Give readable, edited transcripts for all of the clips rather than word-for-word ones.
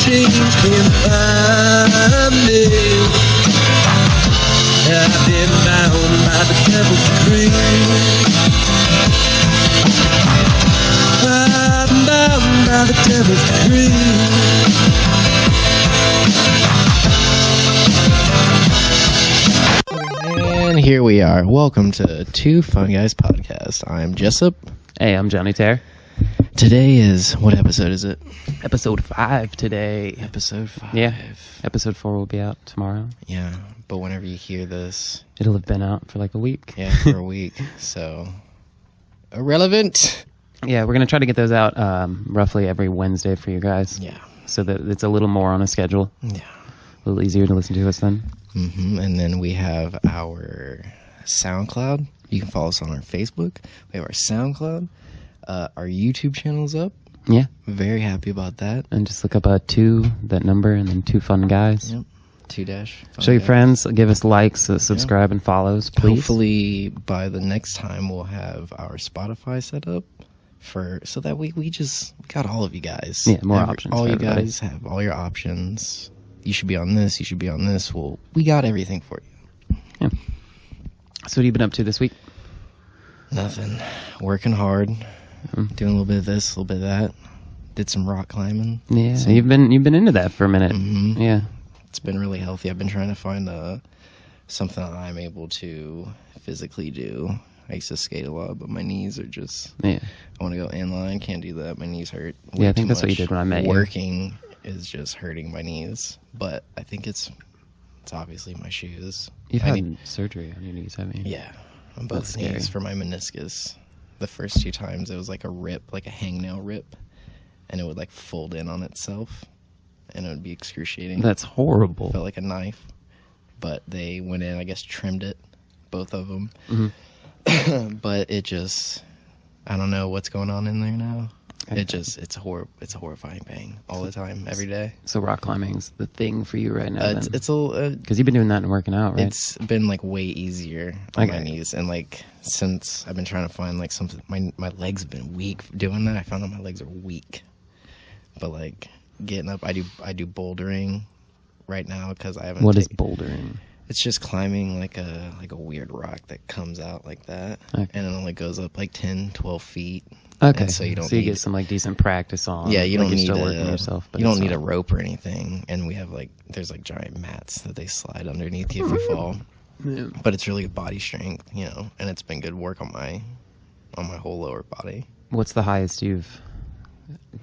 chains can't find me. I've been bound by the devil's decree. I'm bound by the devil's decree. And here we are. Welcome to Two Fun Guys Podcast. I'm Jessup. Hey, I'm Johnny Terre. Today is, what episode is it? Episode 5 today. Episode 5. Yeah. Episode 4 will be out tomorrow. Yeah, but whenever you hear this... It'll have been out for like a week. Yeah, for a week. So, irrelevant. Yeah, we're going to try to get those out roughly every Wednesday for you guys. Yeah. So that it's a little more on a schedule. Yeah. A little easier to listen to us then. Mm-hmm. And then we have our SoundCloud. You can follow us on our Facebook. We have our SoundCloud. Our YouTube channel's up. Yeah. Very happy about that. And just look up 2, that number, and then 2 fun guys. Yep. 2-. Show your friends. Give us likes, subscribe, and follows, please. Hopefully, by the next time, we'll have our Spotify set up so that we got all of you guys. Yeah, more options. All for you everybody. guys have all your options. You should be on this. You should be on this. Well, we got everything for you. Yeah. So what have you been up to this week? Nothing. Working hard. Doing a little bit of this, a little bit of that. Did some rock climbing. Yeah, you've been into that for a minute. Mm-hmm. Yeah. It's been really healthy. I've been trying to find something that I'm able to physically do. I used to skate a lot, but my knees are just... Yeah. I want to go inline. Can't do that. My knees hurt. Yeah, I think that's what you did when I met you. Working is just hurting my knees. But I think it's obviously my shoes. You've had surgery on your knees, haven't you? Yeah. On both That's knees scary. for my meniscus. The first 2 times it was like a rip, like a hangnail rip. And it would like fold in on itself. And it would be excruciating. That's horrible. Felt like a knife. But they went in, I guess, trimmed it. Both of them. Mm-hmm. But it just... I don't know what's going on in there now. It's a horrifying pain all the time, every day. So rock climbing's the thing for you right now. It's a because you've been doing that and working out, right? It's been like way easier on my knees, and like since I've been trying to find like something, my legs have been weak doing that. I found out my legs are weak, but like getting up, I do bouldering right now because I haven't. What is bouldering? It's just climbing like a weird rock that comes out like that, and it only goes up like 10, 12 feet. Okay, and so you get some like decent practice on. Yeah, you don't need yourself. But you don't need a rope or anything, and we have there's like giant mats that they slide underneath you if you fall. Yeah. But it's really good body strength, and it's been good work on my whole lower body. What's the highest you've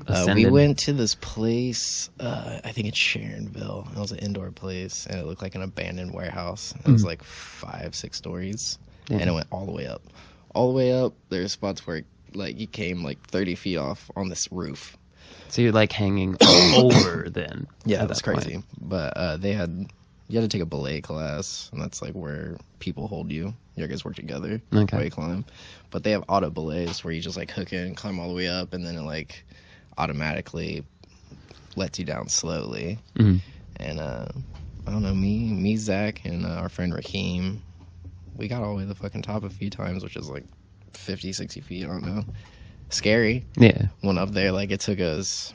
ascended? We went to this place, I think it's Sharonville. It was an indoor place, and it looked like an abandoned warehouse. It was like 5-6 stories, and it went all the way up. All the way up, there's spots where like you came like 30 feet off on this roof. So you're like hanging over then. Yeah, that's crazy. But you had to take a belay class, and that's like where people hold you. You guys work together while you climb. But they have auto belays where you just like hook in, climb all the way up, and then it like automatically lets you down slowly. Mm-hmm. And I don't know, me, Zach, and our friend Raheem, we got all the way to the fucking top a few times, which is like 50, 60 feet, I don't know. Scary. Yeah. Went up there, like it took us,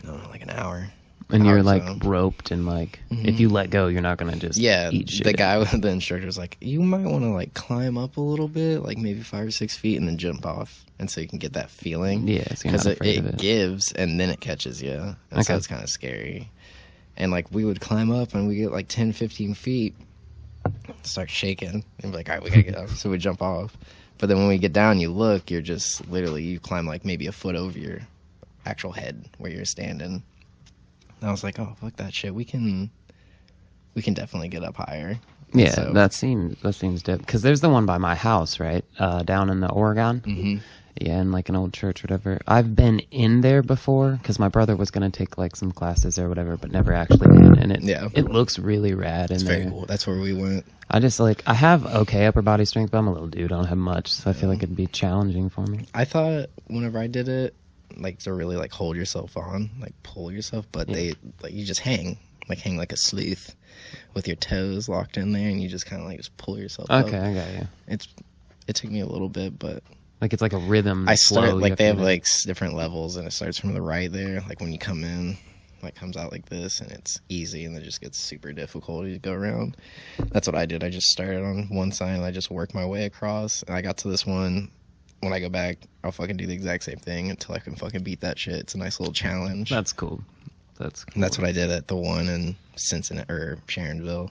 I don't know, like an hour. And you're like roped, and like if you let go, you're not gonna just eat shit. The guy with the instructor was like, you might want to like climb up a little bit, like maybe 5 or 6 feet, and then jump off, and so you can get that feeling. Yeah, because it gives and then it catches you, and so it's kind of scary. And like we would climb up, and we get like 10, 15 feet, start shaking, and be like, all right, we gotta get up. So we jump off. But then when we get down, you look, you're just literally, you climb like maybe a foot over your actual head where you're standing. And I was like, oh, fuck that shit. We can definitely get up higher. Yeah, so, that seems dope. Because there's the one by my house, right? Down in the Oregon. Mm-hmm. Yeah, in like an old church or whatever. I've been in there before because my brother was going to take like some classes or whatever, but never actually did. And it looks really rad in there. Very cool. That's where we went. I just I have okay upper body strength, but I'm a little dude. I don't have much, so I feel like it'd be challenging for me. I thought whenever I did it, like to really like hold yourself on, like pull yourself, but they like you just hang like a sleuth with your toes locked in there, and you just kind of like just pull yourself up. Okay, I got you. It took me a little bit, but like it's like a rhythm. I start like they have like different levels, and it starts from the right there. Like when you come in, like comes out like this, and it's easy, and then it just gets super difficult to go around. That's what I did. I just started on one side, and I just worked my way across, and I got to this one. When I go back, I'll fucking do the exact same thing until I can fucking beat that shit. It's a nice little challenge. That's cool. And that's what I did at the one in Cincinnati or Sharonville.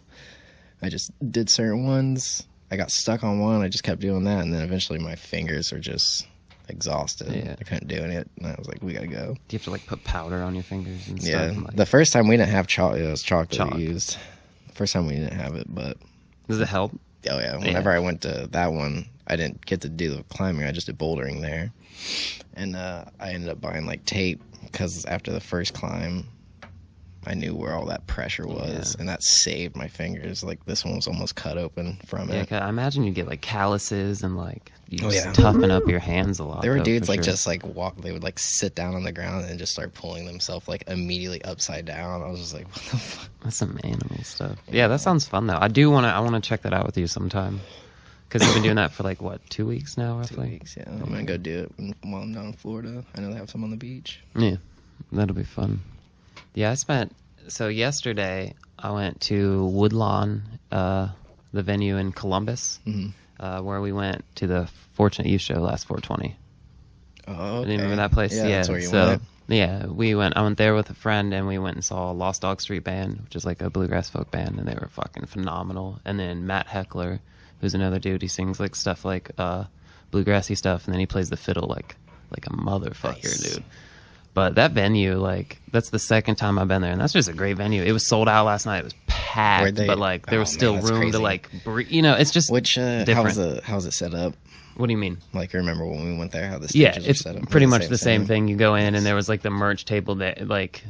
I just did certain ones. I got stuck on one. I just kept doing that, and then eventually my fingers were just exhausted. I couldn't do it, and I was like, we gotta go. Do you have to like put powder on your fingers and stuff? Yeah. Like... The first time we didn't have chalk. It was chalk that we used. The first time we didn't have it, but does it help? Oh yeah. Whenever I went to that one, I didn't get to do the climbing. I just did bouldering there, and I ended up buying like tape because after the first climb, I knew where all that pressure was, and that saved my fingers. Like, this one was almost cut open from it. Yeah, I imagine you get, like, calluses and, like, you just toughen up your hands a lot. There were dudes, like, just, like, they would, like, sit down on the ground and just start pulling themselves, like, immediately upside down. I was just like, what the fuck? That's some animal stuff. Yeah, that sounds fun, though. I want to check that out with you sometime. Because you've been doing that for, like, what, 2 weeks now, roughly? 2 weeks, yeah. I'm going to go do it while I'm down in Florida. I know they have some on the beach. Yeah, that'll be fun. Yeah, so yesterday I went to Woodlawn, the venue in Columbus, where we went to the Fortunate Youth Show last 420. Oh, okay. Do you remember that place? Yeah, that's where you went. Yeah, I went there with a friend, and we went and saw Lost Dog Street Band, which is like a bluegrass folk band, and they were fucking phenomenal. And then Matt Heckler, who's another dude, he sings like stuff like bluegrassy stuff, and then he plays the fiddle like a motherfucker, dude. But that venue, like, that's the second time I've been there, and that's just a great venue. It was sold out last night. It was packed, but, like, there was still room to, like, breathe. You know, it's just different. How's it set up? What do you mean? Like, you remember when we went there, how the stages were set up? It's pretty much the same thing. You go in, and there was, like, the merch table that, like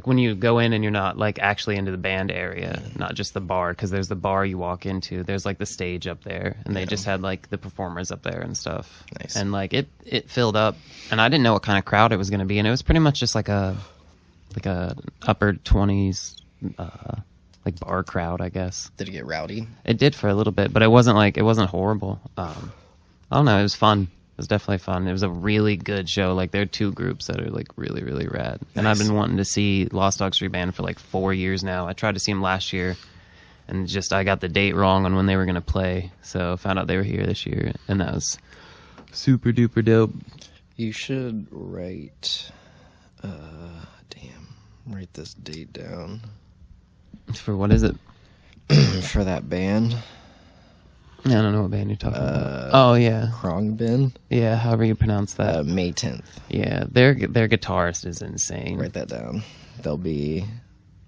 when you go in and you're not, like, actually into the band area, not just the bar, because there's the bar you walk into. There's, like, the stage up there, and they just had, like, the performers up there and stuff. Nice. And, like, it filled up, and I didn't know what kind of crowd it was going to be, and it was pretty much just like a upper 20s, like, bar crowd, I guess. Did it get rowdy? It did for a little bit, but it wasn't horrible. I don't know, it was fun. It was definitely fun. It was a really good show. Like, there are two groups that are, like, really, really rad. Nice. And I've been wanting to see Lost Dog Street Band for, like, 4 years now. I tried to see them last year, and I got the date wrong on when they were going to play. So I found out they were here this year, and that was super duper dope. You should write this date down. For what is it? For that band. I don't know what band you're talking about. Oh, yeah. Khruangbin? Yeah, however you pronounce that. May 10th. Yeah, their guitarist is insane. Write that down. They'll be...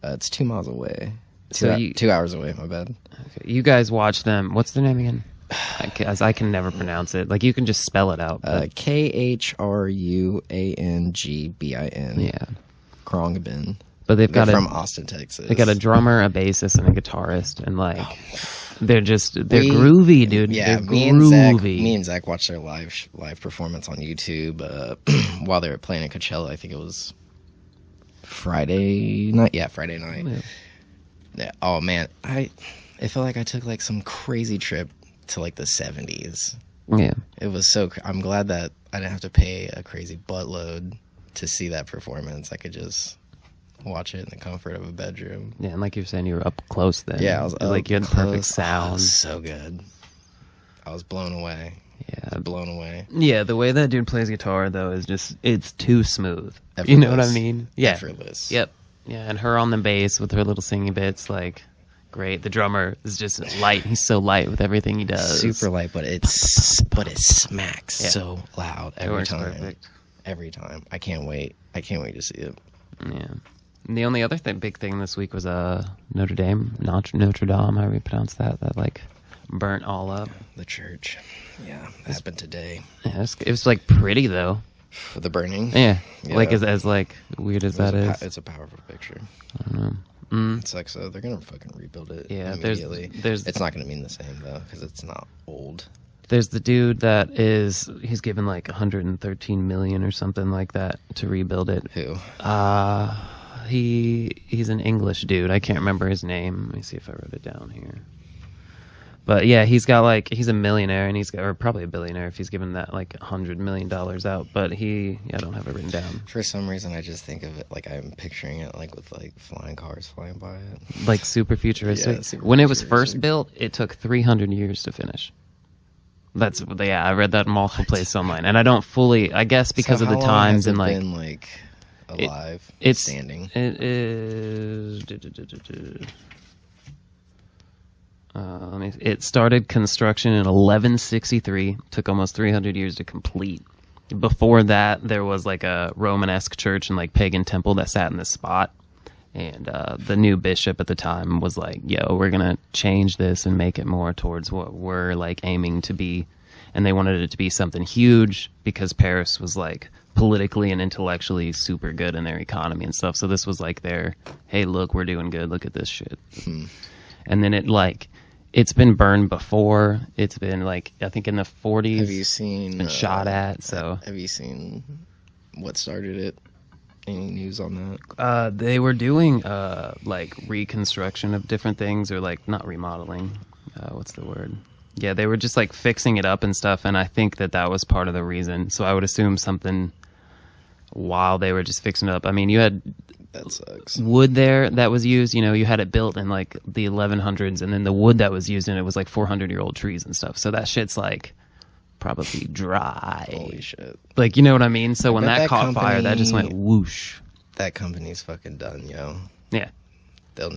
it's 2 miles away. So 2 hours away, my bad. Okay. You guys watch them. What's their name again? I can never pronounce it. Like, you can just spell it out. Khruangbin. Yeah. Khruangbin. But they're from Austin, Texas. They got a drummer, a bassist, and a guitarist, and like they're groovy, dude. Yeah, they're groovy. Me and Zach watched their live performance on YouTube while they were playing at Coachella. I think it was Friday night. Yeah, Friday night. Yeah. Oh man, it felt like I took like some crazy trip to like the 70s. Yeah. It was so. I'm glad that I didn't have to pay a crazy buttload to see that performance. I could just watch it in the comfort of a bedroom. Yeah, and like you were saying, you were up close then. Yeah, I was like you had perfect sound. So good. I was blown away. Yeah, blown away. Yeah, the way that dude plays guitar though is it's too smooth. Effortless. You know what I mean? Yeah. Effortless. Yep. Yeah, and her on the bass with her little singing bits, like great. The drummer is just light. He's so light with everything he does. Super light, but it smacks so loud every time. Perfect. Every time. I can't wait. I can't wait to see it. Yeah. And the only other big thing this week was Notre Dame, however you pronounce that like burnt all up. The church. Yeah, that happened today. Yeah, it was like pretty though. For the burning? Yeah. Like as like weird as that is. It's a powerful picture. I don't know. Mm. It's like, so they're going to fucking rebuild it immediately. It's not going to mean the same though, because it's not old. There's the dude he's given like 113 million or something like that to rebuild it. Who? He's an English dude. I can't remember his name. Let me see if I wrote it down here. But yeah, he's a millionaire, and or probably a billionaire if he's given that like $100 million out. But I don't have it written down. For some reason, I just think of it like I'm picturing it like with like flying cars flying by it. Like super futuristic. Yeah, super when it was futuristic. first built, it took 300 years to finish. I read that in multiple places online, and I don't fully. I guess because So of the how long times has it and like been, like alive, it's standing. It is. It started construction in 1163. Took almost 300 years to complete. Before that, there was like a Romanesque church and like pagan temple that sat in this spot. And the new bishop at the time was like, yo, we're going to change this and make it more towards what we're like aiming to be. And they wanted it to be something huge because Paris was like politically and intellectually super good in their economy and stuff. So this was like their, hey, look, we're doing good. Look at this shit. And then it's been burned before. It's been like, I think in the 40s. Have you seen? Been shot at. So have you seen what started it? Any news on that? They were doing like reconstruction of different things, or like not remodeling. What's the word? Yeah, they were just like fixing it up and stuff. And I think that was part of the reason. So I would assume something while they were just fixing it up. I mean, you had That sucks. wood there that was used. You had it built in like the 1100s, and then the wood that was used in it was like 400-year-old trees and stuff. So that shit's like probably dry. Holy shit. Like, you know what I mean? So when bet that that caught fire, that just went company- whoosh. That company's fucking done, yo. Yeah. They'll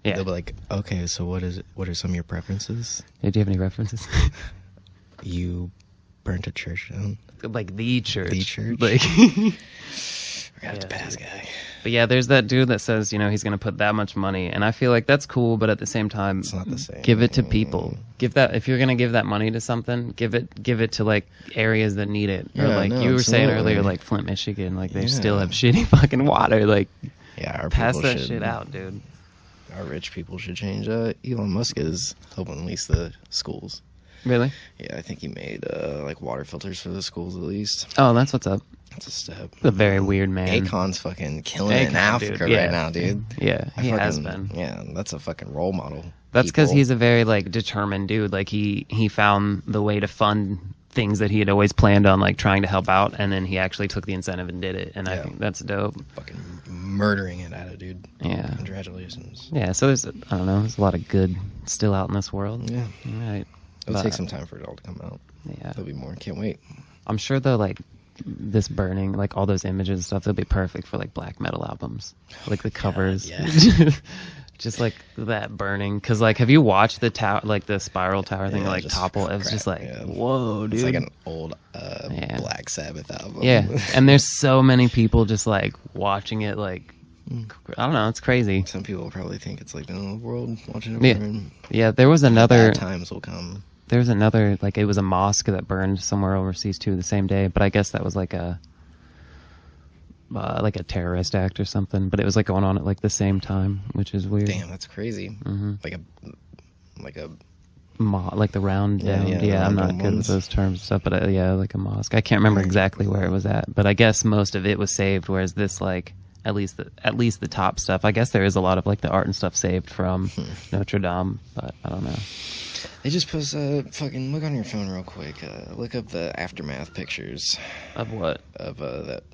Yeah. be like, okay, so what is it? What are some of your preferences? Hey, do you have any references? You burnt a church down. Like the church. The church? Like, We're gonna have to Yeah, pass, dude. guy. but yeah, there's that dude that says, he's going to put that much money. And I feel like that's cool, but at the same time, It's not the same. give it to people. If you're going to give that money to something, give it to like areas that need it. Or Yeah, like no, you were saying absolutely. earlier, like Flint, Michigan, like they Yeah. still have shitty fucking water. Like, Yeah, our pass people that should, shit out, dude. Our rich people should change. Elon Musk is helping lease the schools. Really? Yeah, I think he made like water filters for the schools at least. Oh, that's what's up. That's a step. A very weird man. Akon's fucking killing it in Akon, Africa dude, yeah. right now, dude. Yeah, I he has fucking- been. Yeah, that's a fucking role model. That's because people. he's a very like determined dude. Like he found the way to fund things that he had always planned on, like trying to help out, and then he actually took the incentive and did it. And I Yeah. think that's dope. fucking murdering it at it, dude. Yeah. Congratulations. Yeah. So there's a lot of good still out in this world. Yeah. All right. It'll But, take some time for it all to come out. Yeah. There'll be more. Can't wait. I'm sure this burning, like all those images and stuff, they'll be perfect for like black metal albums, like the covers. yeah. Just like that burning, because like, have you watched the tower, like the spiral tower thing, Yeah, like just topple? It was crap, just like, yeah. whoa, dude. It's like an old Yeah. Black Sabbath album. Yeah, and there's so many people just like watching it. Like, I don't know, it's crazy. Some people probably think it's like the end of the world watching it Yeah, burn. yeah. There was another. Bad times will come. There was another. Like, it was a mosque that burned somewhere overseas too the same day. But I guess that was like a terrorist act or something. But it was like going on at like the same time, which is weird. Damn, that's crazy. Mm-hmm. Like a Like the round Yeah, domed. yeah, Yeah, the I'm round not dome good with ones. those terms and stuff, but yeah, like a mosque. I can't remember exactly where it was at, but I guess most of it was saved. Whereas this, like, at least the top stuff. I guess there is a lot of like the art and stuff saved from Notre Dame, but I don't know. They just post fucking look on your phone real quick. Look up the aftermath pictures Of what? of that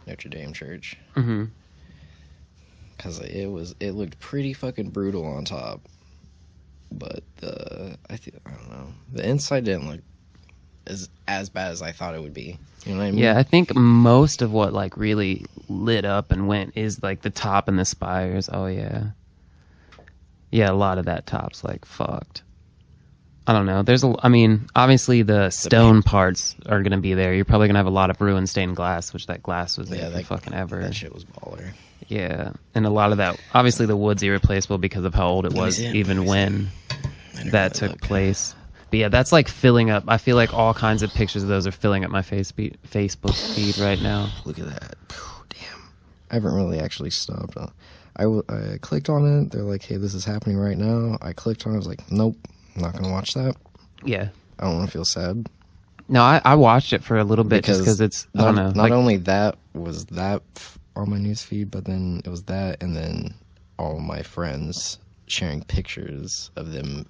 Notre Dame church. Mm-hmm. Because it looked pretty fucking brutal on top, but I don't know, the inside didn't look as bad as I thought it would be. You know what I mean? Yeah, I think most of what like really lit up and went is like the top and the spires. Oh yeah, yeah. A lot of that top's like fucked. I don't know. I mean, obviously the stone parts are gonna be there. You're probably gonna have a lot of ruined stained glass, which that glass was there for fucking ever. That shit was baller. Yeah, and a lot of that, obviously the wood's irreplaceable because of how old it me was, see it. even Let me when I never that really took looked. place. But yeah, that's like filling up. I feel like all kinds of pictures of those are filling up my Facebook feed right now. Look at that. Damn. I haven't really actually stopped. I clicked on it. They're like, hey, this is happening right now. I clicked on it. I was like, nope, I'm not going to watch that. Yeah. I don't want to feel sad. No, I watched it for a little bit just because it's, I don't know. Not Like, only that was that on my news feed, but then it was that, and then all my friends sharing pictures of them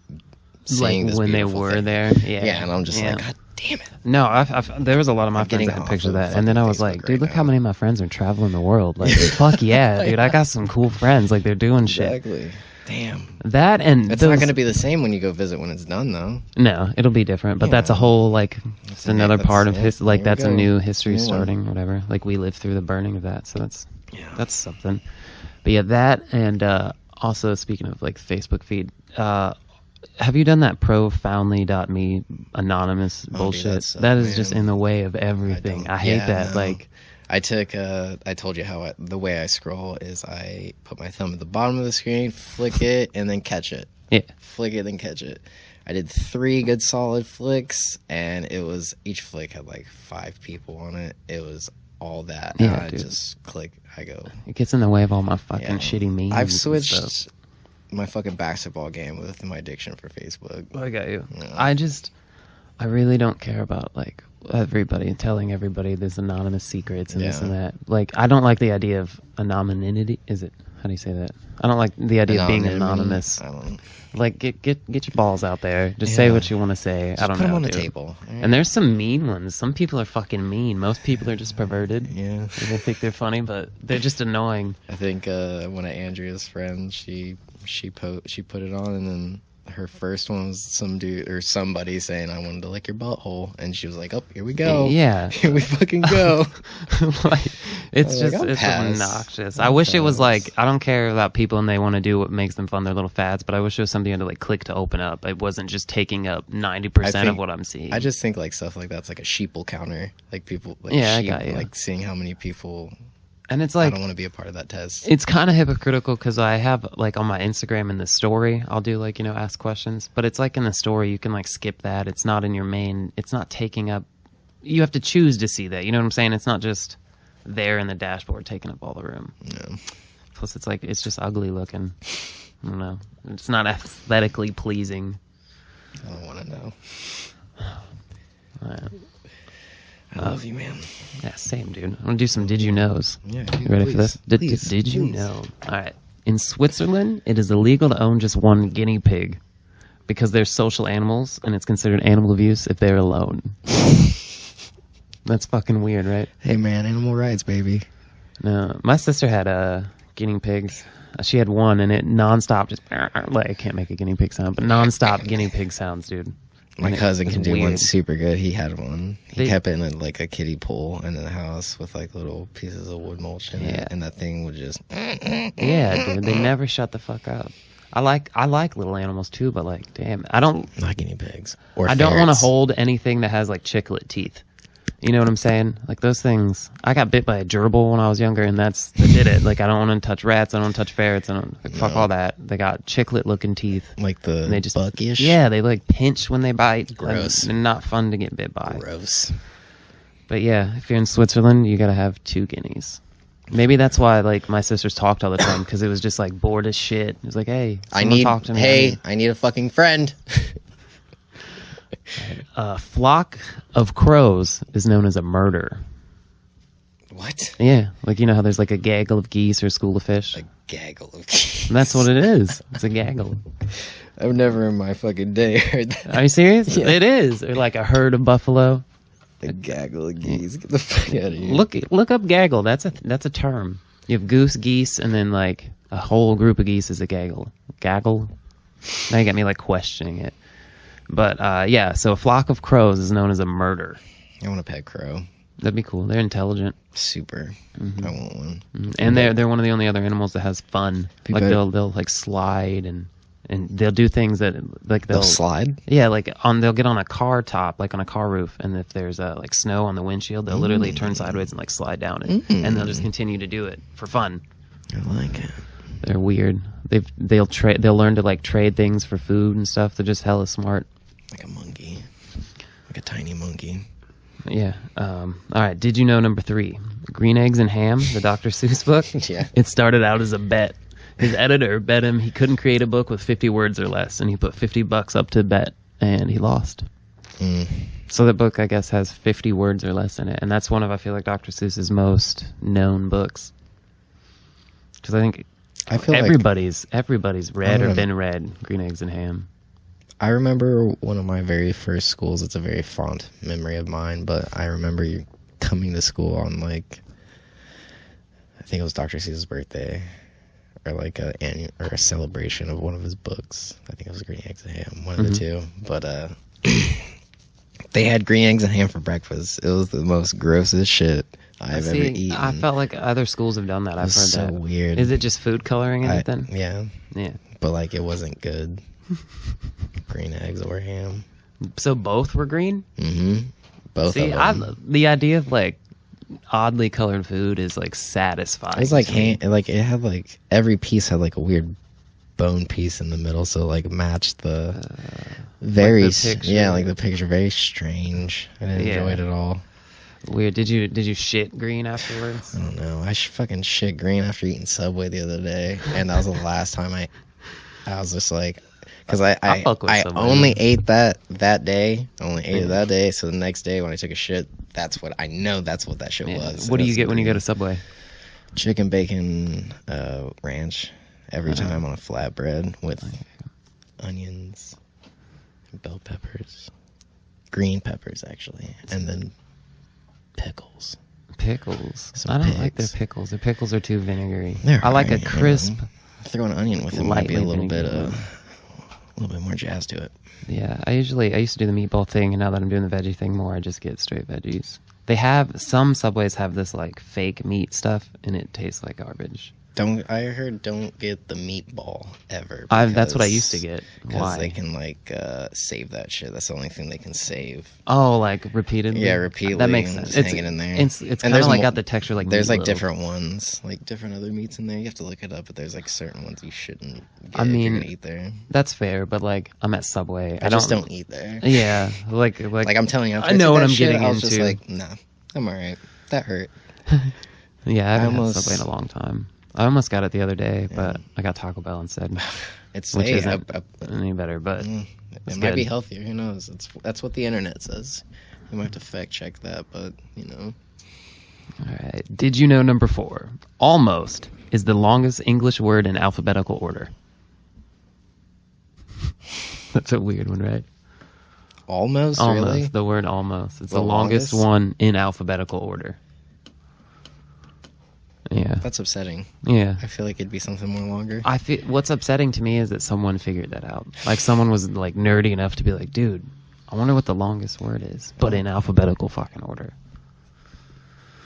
seeing Like this when they beautiful were thing. there. Yeah. Yeah, and I'm just like, God damn it. No, there was a lot of my I'm friends getting that had off pictures of of that, and then I fucking was Facebook like, dude, right look now. how many of my friends are traveling the world. Like, fuck yeah, dude, I got some cool friends. Like, they're doing shit. Exactly. Damn. That and It's not going to be the same when you go visit when it's done, though. No, it'll be different. But Yeah. that's a whole like it's a new- another part of that's- his like here we that's a go. new history New one. starting, whatever. Like we lived through the burning of that, so Yeah. that's something. But yeah, that and also speaking of like Facebook feed, have you done that profoundly.me anonymous bullshit? that sucks, That is just man. in the way of everything. don't- I hate yeah, that. no. Like, I told you how the way I scroll is I put my thumb at the bottom of the screen, flick it, and then catch it. yeah, Flick it, then catch it. I did 3 good solid flicks, and each flick had like 5 people on it. It was all that. Yeah, and I dude. just click, I go. it gets in the way of all my fucking Yeah. shitty memes. I've and switched stuff. my fucking basketball game with my addiction for Facebook. I got you. Yeah. I really don't care about like everybody telling everybody this anonymous secrets and this Yeah. and that. Like, I don't like the idea of anonymity. Is it? How do you say that? I don't like the idea of being Anonymity? anonymous. I don't. Like, get your balls out there. Just say Yeah. what you want to say. I don't Put know. them on the dude. table. And there's some mean ones. Some people are fucking mean. Most people are just perverted. Yeah. They think they're funny, but they're just annoying. I think one of Andrea's friends, she put it on, and then her first one was some dude or somebody saying, "I wanted to lick your butthole," and she was like, "Oh, here we go, Yeah. here we fucking go." Like, it's I was like, just I'll it's pass. obnoxious. I'll I wish it was pass. like, I don't care about people and they want to do what makes them fun, their little fads, but I wish it was something you had to like click to open up. It wasn't just taking up 90% of think- what I'm seeing. I just think like stuff like that's like a sheeple counter, like people, like Yeah, I sheep, got you. like seeing how many people. and it's I like don't want to be a part of that test. it's kind of hypocritical because I have like on my Instagram in the story, I'll do like, ask questions, but it's like in the story, you can like skip that. It's not in your main, it's not taking up, you have to choose to see that. You know what I'm saying? It's not just there in the dashboard taking up all the room. Yeah. Plus it's like, it's just ugly looking. I don't know. It's not aesthetically pleasing. I don't want to know. Uh, I love you, man. yeah, same, dude. I'm going to do some Did You Knows. Yeah, You ready for this? Did you please. know? All right. In Switzerland, it is illegal to own just one guinea pig because they're social animals and it's considered animal abuse if they're alone. That's fucking weird, right? Hey, man, animal rights, baby. No, my sister had guinea pigs. She had one and it nonstop just like I can't make a guinea pig sound, but nonstop guinea pig sounds, dude. My And it cousin was can do one weird. super good. He had one. He They- kept it in like a kiddie pool in the house with like little pieces of wood mulch in Yeah. it, and that thing would just. Yeah, dude, they never shut the fuck up. I like little animals too, but like, damn, I don't Not guinea pigs. Or I don't want to ferrets. hold anything that has like chiclet teeth. You know what I'm saying? Like those things. I got bit by a gerbil when I was younger, and that did it. Like I don't want to touch rats. I don't want to touch ferrets. I don't like, fuck No. all that. They got chiclet looking teeth. Like the And they just buckish. Yeah, they like pinch when they bite. Gross. They're not fun to get bit by. Gross. But yeah, if you're in Switzerland, you gotta have 2 guineas. Maybe that's why like my sisters talked all the time because it was just like bored as shit. It was like, hey, talk to me. I need a fucking friend. A flock of crows is known as a murder. What? Yeah, like you know how there's like a gaggle of geese or a school of fish. A gaggle of geese. That's what it is. It's a gaggle. I've never in my fucking day heard that. Are you serious? Yeah. It is. Or like a herd of buffalo. A gaggle of geese. Get the fuck out of here. Look up gaggle. That's a term. You have goose, geese, and then like a whole group of geese is a gaggle. Gaggle. Now you got me like questioning it. But yeah, so a flock of crows is known as a murder. I want a pet crow. That'd be cool. They're intelligent, Super. I want one. and they're one of the only other animals that has fun. Be Like better- they'll like slide and they'll do things that like They'll slide? Yeah, like they'll get on a car top, like on a car roof, and if there's like snow on the windshield, they'll literally turn sideways and like slide down it, and they'll just continue to do it for fun. I like it. They're weird. They'll learn to like trade things for food and stuff. They're just hella smart. Like a monkey. Like a tiny monkey. Yeah. All right. Did you know number 3? Green Eggs and Ham, the Dr. Seuss book? Yeah. It started out as a bet. His editor bet him he couldn't create a book with 50 words or less, and he put $50 up to bet, and he lost. So the book, I guess, has 50 words or less in it, and that's one of, I feel like, Dr. Seuss's most known books. Because I think I feel everybody's read or know. been read Green Eggs and Ham. I remember one of my very first schools. It's a very fond memory of mine, but I remember coming to school on like, I think it was Dr. Seuss's birthday, or like a celebration of one of his books. I think it was Green Eggs and Ham, one of the two. But they had green eggs and ham for breakfast. It was the most grossest shit I've ever eaten. I felt like other schools have done that. I've heard so that. Weird. Is it just food coloring in it then? Yeah. Yeah. But like it wasn't good. Green eggs or ham. So both were green? Mm-hmm. Both of them. The idea of like oddly colored food is like satisfying. It was like like it had like every piece had like a weird bone piece in the middle, so like matched the very like the picture. Yeah, like the picture. Very strange. I didn't enjoy it at all. Weird. Did you shit green afterwards? I don't know. I fucking shit green after eating Subway the other day, and that was the last time I was just like, because I only ate that day. I only ate it that day. So the next day when I took a shit, that's what that shit was. What do you get when you go to Subway? Chicken bacon ranch every time on a flatbread with onions, bell peppers, green peppers actually, and then pickles. I don't like their pickles. Their pickles are too vinegary. I like a crisp. Throw an onion with it, might be a little bit more jazz to it. Yeah, I used to do the meatball thing, and now that I'm doing the veggie thing more, I just get straight veggies. They have some Subways have this like fake meat stuff, and it tastes like garbage. Don't get the meatball ever. That's what I used to get. Because they can like save that shit. That's the only thing they can save. Oh, like repeatedly. Yeah, repeatedly. That makes sense. Just hang it in there. It's kind of like got the texture like. There's like meatloaf. different ones, like different other meats in there. You have to look it up, but there's like certain ones you shouldn't get I mean, if you're gonna eat there. That's fair, but like I'm at Subway. I just don't eat there. Yeah, like I'm telling you, I know what I'm getting I was into. just like, nah, I'm alright. That hurt. Yeah, I haven't had Subway in a long time. I almost got it the other day, but I got Taco Bell instead. Which isn't any better, but it might be healthier. Who knows? That's what the internet says. You might have to fact check that, but you know. All right. Did you know number 4? Almost is the longest English word in alphabetical order. That's a weird one, right? Almost, really? The word almost. It's the longest one in alphabetical order. Yeah. That's upsetting. Yeah. I feel like it'd be something more longer. What's upsetting to me is that someone figured that out. Like someone was like nerdy enough to be like, dude, I wonder what the longest word is, but in alphabetical fucking order.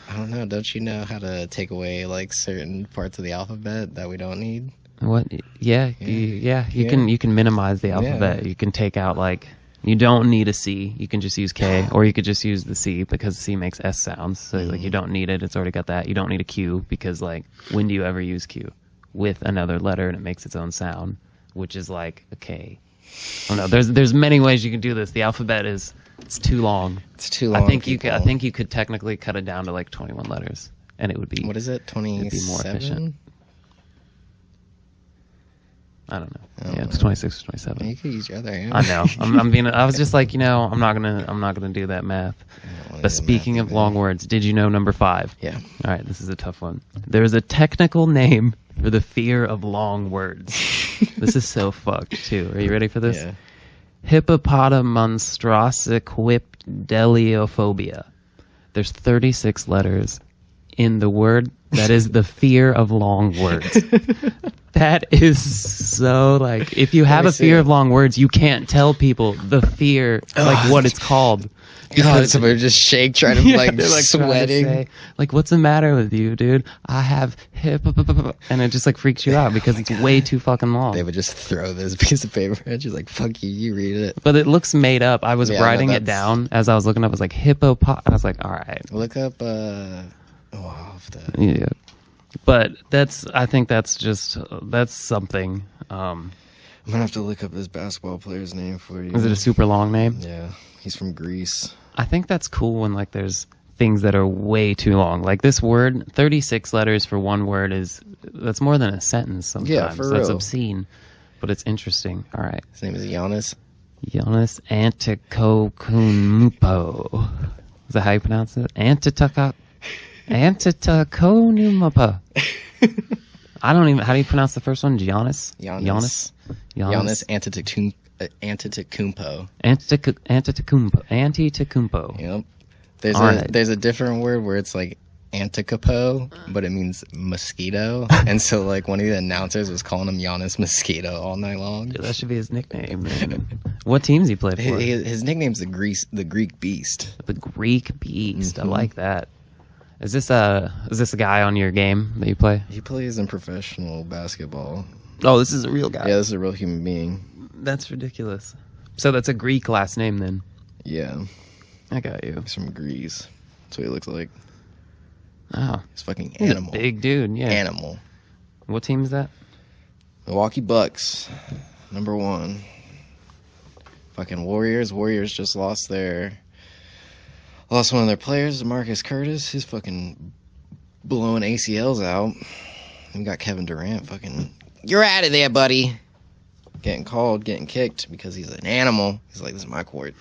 I don't know. Don't you know how to take away like certain parts of the alphabet that we don't need? What? Yeah. You can minimize the alphabet. You can take out like. You don't need a C. You can just use K, or you could just use the C because C makes S sounds. So like you don't need it. It's already got that. You don't need a Q because like when do you ever use Q? With another letter and it makes its own sound, which is like a K. Oh no, there's many ways you can do this. The alphabet it's too long. It's too long. I think you could technically cut it down to like 21 letters, and it would be. What is it? 27. It'd be more efficient. I don't know. It's 26 or 27. You could use your other hand. I know. I was just like, I'm not gonna do that math. But speaking of long words, did you know number 5? Yeah. All right, this is a tough one. There is a technical name for the fear of long words. This is so fucked too. Are you ready for this? Yeah. Hippopotamonstrosiquipedaliophobia. There's 36 letters in the word that is the fear of long words. That is so like if you have a fear of long words, you can't tell people the fear what it's called. God, somebody just shake trying to like sweating. Say, like, what's the matter with you, dude? I have and it just like freaks you out because it's way too fucking long. They would just throw this piece of paper at you like, fuck you, you read it. But it looks made up. I was writing it down as I was looking up. I was like I was like, all right. Look up yeah. But I think that's something. I'm gonna have to look up this basketball player's name for you. Is it a super long name? Yeah, he's from Greece. I think that's cool when like there's things that are way too long. Like this word, 36 letters for one word that's more than a sentence sometimes. Yeah, for real. That's obscene, but it's interesting. All right. His name is Giannis. Giannis Antetokounmpo. Is that how you pronounce it? Antetokounmpo. I don't even. How do you pronounce the first one? Giannis. Giannis Antetokounmpo. Antetokounmpo. Yep. There's a different word where it's like Anticapo, but it means mosquito. And so like one of the announcers was calling him Giannis Mosquito all night long. Dude, that should be his nickname, man. What teams he played for? His nickname's the Greek Beast. The Greek Beast. I like that. Is this a guy on your game that you play? He plays in professional basketball. Oh, this is a real guy. Yeah, this is a real human being. That's ridiculous. So that's a Greek last name then. Yeah. I got you. He's from Greece. That's what he looks like. Oh. He's fucking He's animal. a big dude, yeah. Animal. What team is that? Milwaukee Bucks. Number 1. Fucking Warriors. Warriors just lost one of their players, Marcus Curtis. He's fucking blowing ACLs out. We got Kevin Durant fucking, you're out of there, buddy. Getting called, getting kicked because he's an animal. He's like, this is my court.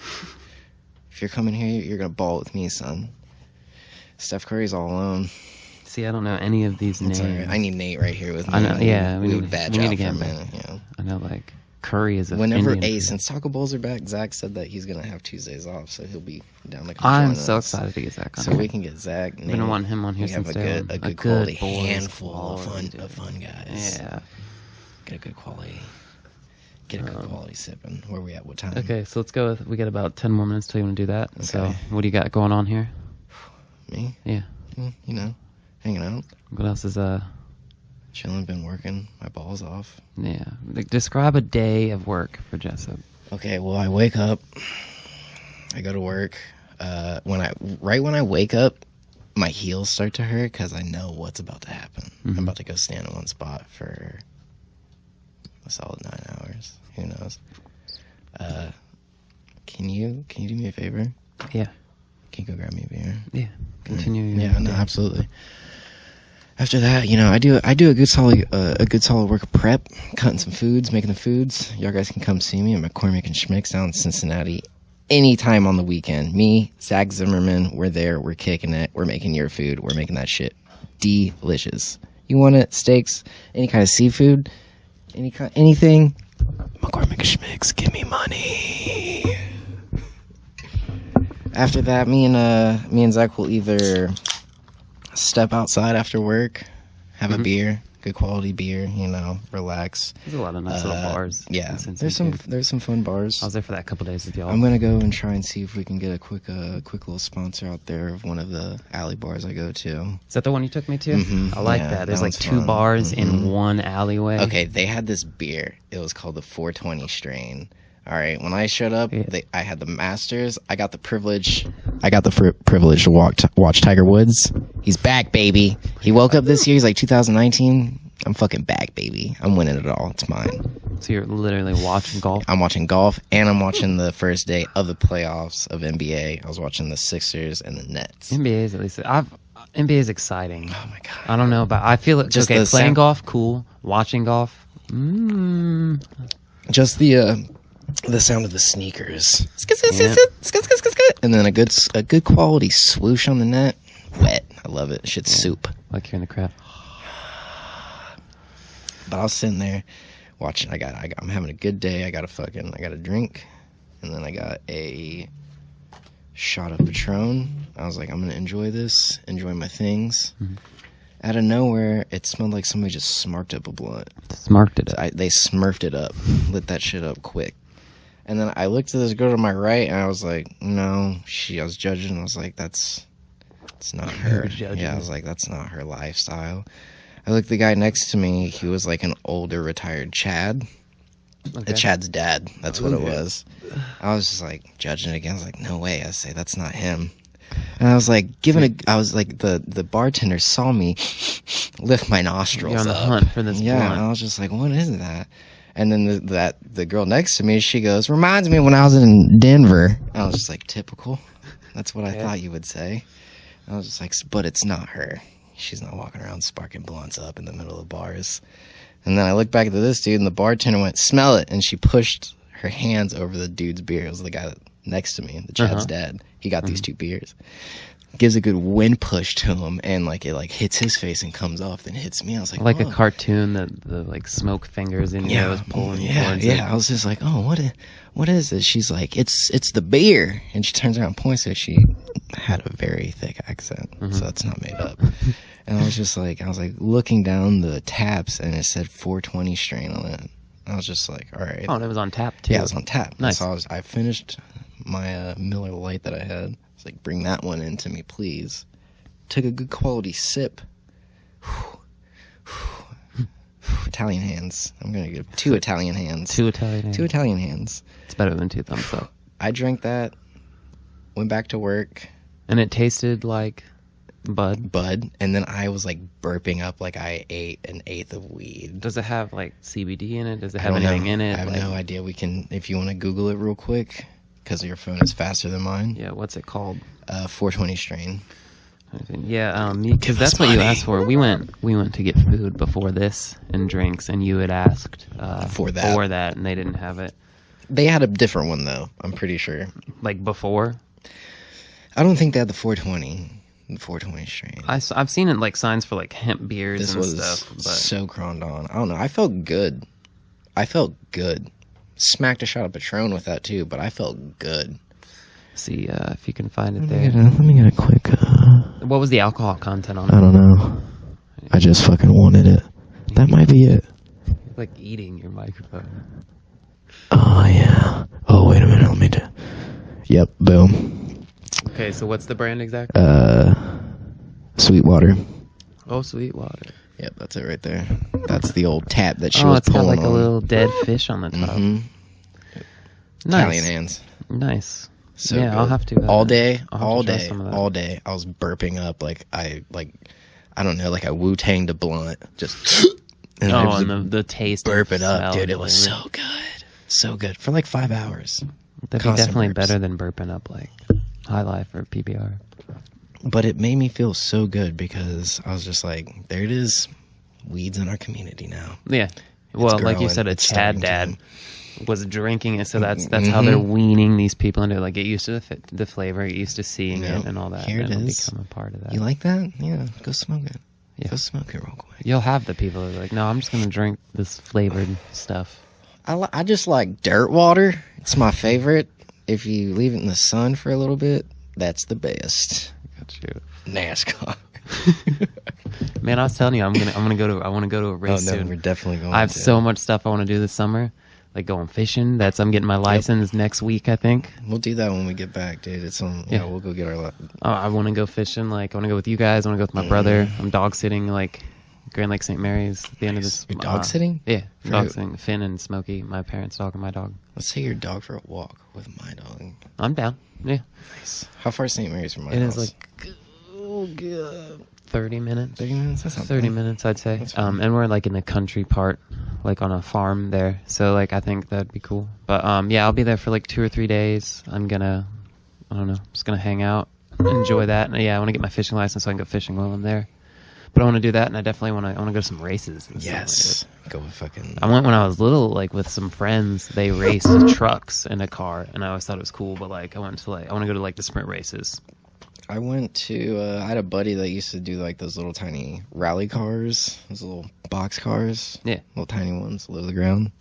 If you're coming here, you're going to ball with me, son. Steph Curry's all alone. See, I don't know any of these names. Right. I need Nate right here with me. I know, yeah. We would badge out for a minute. Yeah. I know, like, Curry is a Whenever Indian since Taco Bowls are back, Zach said that he's going to have Tuesdays off, so he'll be down to come I'm join so us. excited to get Zach on So here. we can get Zach, Nate. I've been wanting him on here we have since a day good, one. a good quality boys handful quality, of fun guys. Yeah. Get a good quality. Get a good quality sipping. Where we at? What time? Okay, so let's go with, we got about 10 more minutes till you want to do that. Okay. So what do you got going on here? Me? Yeah. You know, hanging out, What else is, chilling, been working my balls off. yeah. Like, describe a day of work for Jessup. Okay, well, I wake up, I go to work. When I wake up, my heels start to hurt because I know what's about to happen. I'm about to go stand in one spot for a solid 9 hours. Who knows? Can you do me a favor? Yeah. Can you go grab me a beer? Yeah. Continue. your Yeah, no, day. absolutely. After that, I do a good solid work of prep, cutting some foods, making the foods. Y'all guys can come see me at McCormick and Schmick's down in Cincinnati anytime on the weekend. Me, Zach Zimmerman, we're there, we're kicking it, we're making your food, we're making that shit delicious. You want it? Steaks, any kind of seafood, anything? McCormick and Schmick's, give me money. After that, me and Zach will either step outside after work, have a beer, good quality beer, relax. There's a lot of nice little bars. Yeah, in Cincy, there's some fun bars. I was there for that couple days with y'all. I'm gonna go and try and see if we can get a quick little sponsor out there of one of the alley bars I go to. Is that the one you took me to? Mhm, I like yeah, that. There's that like one's 2 fun. bars in Mhm. one alleyway. Okay, they had this beer. It was called the 420 strain. All right, when I showed up, Yeah. I had the Masters. I got the privilege to watch Tiger Woods. He's back, baby. He woke up this year. He's like 2019. I'm fucking back, baby. I'm winning it all. It's mine. So you're literally watching golf? I'm watching golf, and I'm watching the first day of the playoffs of NBA. I was watching the Sixers and the Nets. NBA is at least NBA is exciting. Oh my god! I don't know, but I feel it. Just Okay, the playing sound- golf, cool. Watching golf, Just the sound of the sneakers, Yeah. and then a good quality swoosh on the net. Wet. I love it. Shit's soup. like you're in the crowd. But I was sitting there watching. I'm having a good day. I got a drink, and then I got a shot of Patron. I was like, I'm gonna enjoy this, enjoy my things. Out of nowhere, it smelled like somebody just smarked up a blunt. Smarked it up. They smurfed it up, lit that shit up quick. And then I looked at this girl to my right, and I was like, no. I was judging. I was like, it's not her. judging. Yeah, I was like, that's not her lifestyle. I looked at the guy next to me. He was like an older retired Chad. Okay. Chad's dad. That's what it Okay. was. I was just like judging it again. I was like, no way. I say that's not him. And I was like, the bartender saw me lift my nostrils You're on the up. hunt for this Yeah, blunt. and I was just like, what is that? And then the girl next to me, she goes, reminds me of when I was in Denver. And I was just like, typical. That's what I Yeah. thought you would say. I was just like, but it's not her. She's not walking around sparking blunts up in the middle of bars. And then I looked back at this dude, and the bartender went, smell it. And she pushed her hands over the dude's beer. It was the guy next to me, the Chad's dad. He got these 2 beers. gives a good wind push to him, and like it like hits his face and comes off, then hits me. I was like, Like oh. a cartoon that the like smoke fingers in your nose pulling you towards it. I was just like, oh, what is it? She's like, it's the beer, and she turns around and points at it. She had a very thick accent, so that's not made up. And I was like looking down the taps, and it said 420 strain on it. I was just like, all right. Oh, and it was on tap too. Yeah, it was on tap. Nice. So I finished my Miller Lite that I had. I was like, bring that one in to me, please. Took a good quality sip. Italian hands. I'm gonna give 2 Italian hands. 2 Italian hands. 2 Italian hands. It's better than 2 thumbs up. I drank that. Went back to work. And it tasted like bud. And then I was like burping up like I ate an eighth of weed. Does it have like CBD in it? Does it I have don't anything know. in it? I have like, no idea. We can, if you want to Google it real quick, because your phone is faster than mine. Yeah, what's it called? 420 strain. Yeah, because that's what you asked for. We went to get food before this and drinks, and you had asked For that. and they didn't have it. They had a different one though. I'm pretty sure. Like before. I don't think they had the 420. The 420 strain. I've seen it like signs for like hemp beers This and was stuff. But so croned on. I don't know. I felt good. Smacked a shot of Patron with that too, but I felt good. see if you can find it there. Let me get a quick. What was the alcohol content on it? I don't know. I just fucking wanted it. That might be it. Like eating your microphone. Oh yeah. Oh wait a minute. Let me do. Yep. Boom. Okay, so what's the brand exactly? Sweetwater. Oh, Sweetwater. Yep, that's it right there. That's the old tap that she Oh, was it's got pulling like a on. little dead fish on the top. Mhm. Nice. Italian hands. Nice. So yeah, good. I'll have to. all day, I'll have all to try day, some of that. all day. I was burping up like I don't know, like I Wu-Tanged a blunt, just. And I was and the taste. burp it up, smell, dude. It was flavor. so good, so good for like 5 hours. That'd be constant definitely burps. better than burping up like High Life or PBR. But it made me feel so good because I was just like, there it is, weeds in our community now. Yeah. Well, like you growing. said, a It's Chad starting dad to. was drinking it, so that's how they're weaning these people into it. Like get used to the flavor, get used to seeing Yep. it and all that. Here and it it'll is. become a part of that. You like that? Yeah, go smoke it. Yeah. Go smoke it real quick. You'll have the people that are like, no, I'm just gonna drink this flavored stuff. I just like dirt water. It's my favorite. If you leave it in the sun for a little bit, that's the best. Got you. NASCAR. Man, I was telling you, I want to go to a race Oh no, soon. we're definitely going. I have to. so much stuff I want to do this summer, like going fishing. I'm getting my license next week, I think. We'll do that when we get back, dude. It's on. Yeah, we'll go get our. I want to go fishing. Like I want to go with you guys. I want to go with my brother. I'm dog sitting like Grand Lake St. Mary's at the end of this. You're dog sitting? Yeah, For dog who? sitting. Finn and Smokey, my parents' dog and my dog. Let's take your dog for a walk with my dog. I'm down. Yeah, Nice. How far is St. Mary's from my it house? is like 30 minutes. 30 minutes. That's not 30 bad. minutes, I'd say. That's fine. And we're like in the country part, like on a farm there. So like I think that'd be cool. But yeah, I'll be there for like 2 or 3 days. I don't know, just gonna hang out, enjoy that. And yeah, I want to get my fishing license so I can go fishing while I'm there. But I want to do that, and I definitely want to go to some races. this summer, Yes. dude. Go with fucking. I went when I was little, like with some friends. They raced trucks in a car, and I always thought it was cool. But like, I want to go to like the sprint races. I went to. I had a buddy that used to do like those little tiny rally cars, those little box cars. Yeah. Little tiny ones, low to the ground.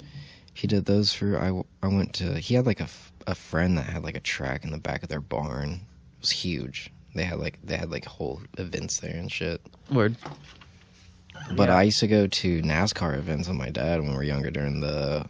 He did those for. I went to. He had like a friend that had like a track in the back of their barn. It was huge. They had like whole events there and shit. Word. But Yeah. I used to go to NASCAR events with my dad when we were younger during the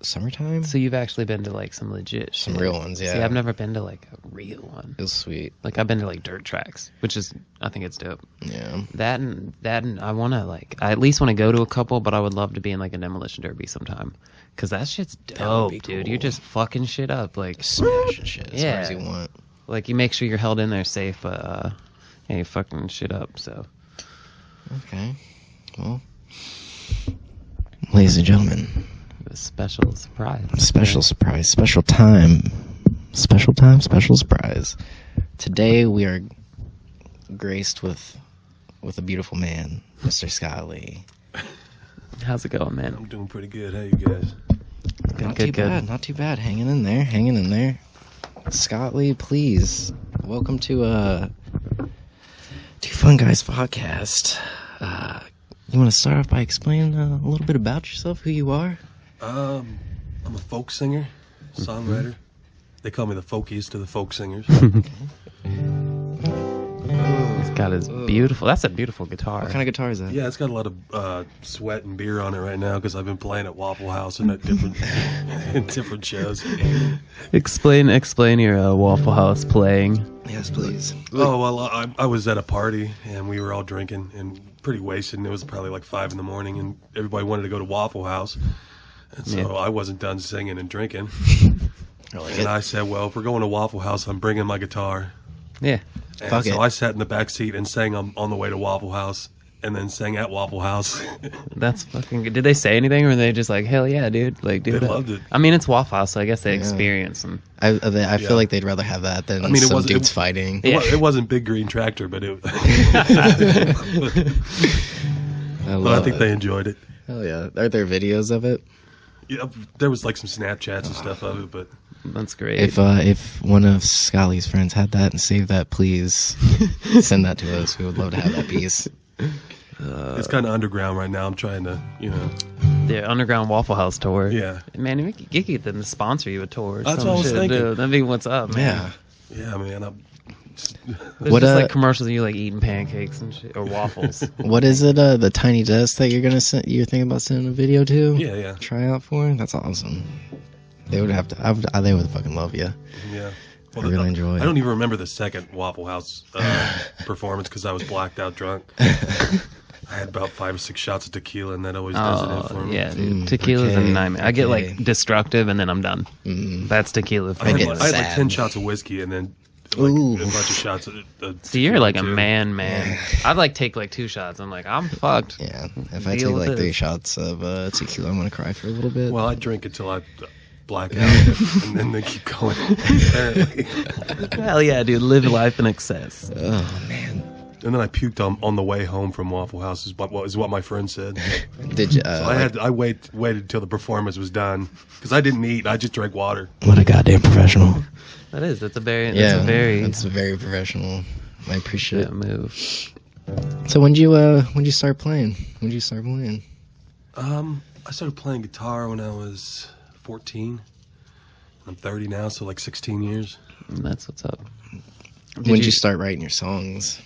summertime. So you've actually been to like some legit Some shit. real ones, yeah. See, I've never been to like a real one. It was sweet. Like I've been to like dirt tracks, which is I think it's dope. Yeah. That and I want to I at least want to go to a couple, but I would love to be in like a demolition derby sometime because that shit's dope, be dude. cool. You're just fucking shit up, like Smashing shit as far as Yeah. you want. like you make sure you're held in there safe, but yeah, you fucking shit up. So Okay. Well, ladies and gentlemen, a special surprise. special surprise, special time, special surprise. Today we are graced with a beautiful man, Mr. Scott Lee. How's it going, man? I'm doing pretty good. How you guys? Not too bad. Not too bad. Hanging in there. Scott Lee, please welcome to Fun Guys Podcast. You want to start off by explaining a little bit about yourself, who you are? I'm a folk singer, songwriter. They call me the folkiest of the folk singers. He's got his beautiful. That's a beautiful guitar. What kind of guitar is that? Yeah, it's got a lot of sweat and beer on it right now because I've been playing at Waffle House and at different in different shows. Explain your Waffle House playing. Yes, please. Oh well, I was at a party and we were all drinking and pretty wasted, and it was probably like 5 a.m, and everybody wanted to go to Waffle House, and so I wasn't done singing and drinking. And I said, well, if we're going to Waffle House, I'm bringing my guitar. Yeah. And Fuck so it. I sat in the back seat and sang on the way to Waffle House, and then sang at Waffle House. That's fucking good. Did they say anything, or were they just like, hell yeah, dude? Like, dude. They loved it. I mean, it's Waffle House, so I guess they experience them. I feel like they'd rather have that than some dudes fighting. It wasn't Big Green Tractor, but it. I think they enjoyed it. Hell yeah. Are there videos of it? Yeah, there was like some Snapchats and stuff of it, but That's great. If one of Scott Lee's friends had that and saved that, please send that to us. We would love to have that piece. it's kind of underground right now. I'm trying to, The Underground Waffle House tour. Yeah. Man, you could get them to sponsor you a tour. Or That's some what I was shit, thinking. dude. That'd be what's up, man. Yeah. man. There's What, just like commercials of you like eating pancakes and shit, or waffles. What is it? The tiny desk that you're thinking about sending a video to? Yeah. Try out for? That's awesome. They would have to. They would fucking love you. Yeah. I really enjoy it. I don't even remember the second Waffle House performance because I was blacked out drunk. I had about 5 or 6 shots of tequila, and that always does it in for me. Yeah, dude. Tequila's a okay, nightmare. I get okay. like destructive, and then I'm done. That's tequila for I had, me. get I had like sad. 10 shots of whiskey, and then like Ooh. a bunch of shots of See, you're like a too. man. I'd like take like 2 shots. I'm like, I'm fucked. Yeah. If I take Deal with like 3 this. shots of tequila, I'm gonna cry for a little bit. Well, I drink until I black out, and then they keep going. Apparently. Hell yeah, dude. Live life in excess. Oh man. And then I puked on the way home from Waffle House. Is what my friend said. Did you? So I waited until the performance was done because I didn't eat. I just drank water. What a goddamn professional. That is. That's a very. Yeah. That's That's very professional. I appreciate a it. move. So when'd you start playing? I started playing guitar when I was 14. I'm 30 now, so like 16 years. And that's what's up. When'd you start writing your songs?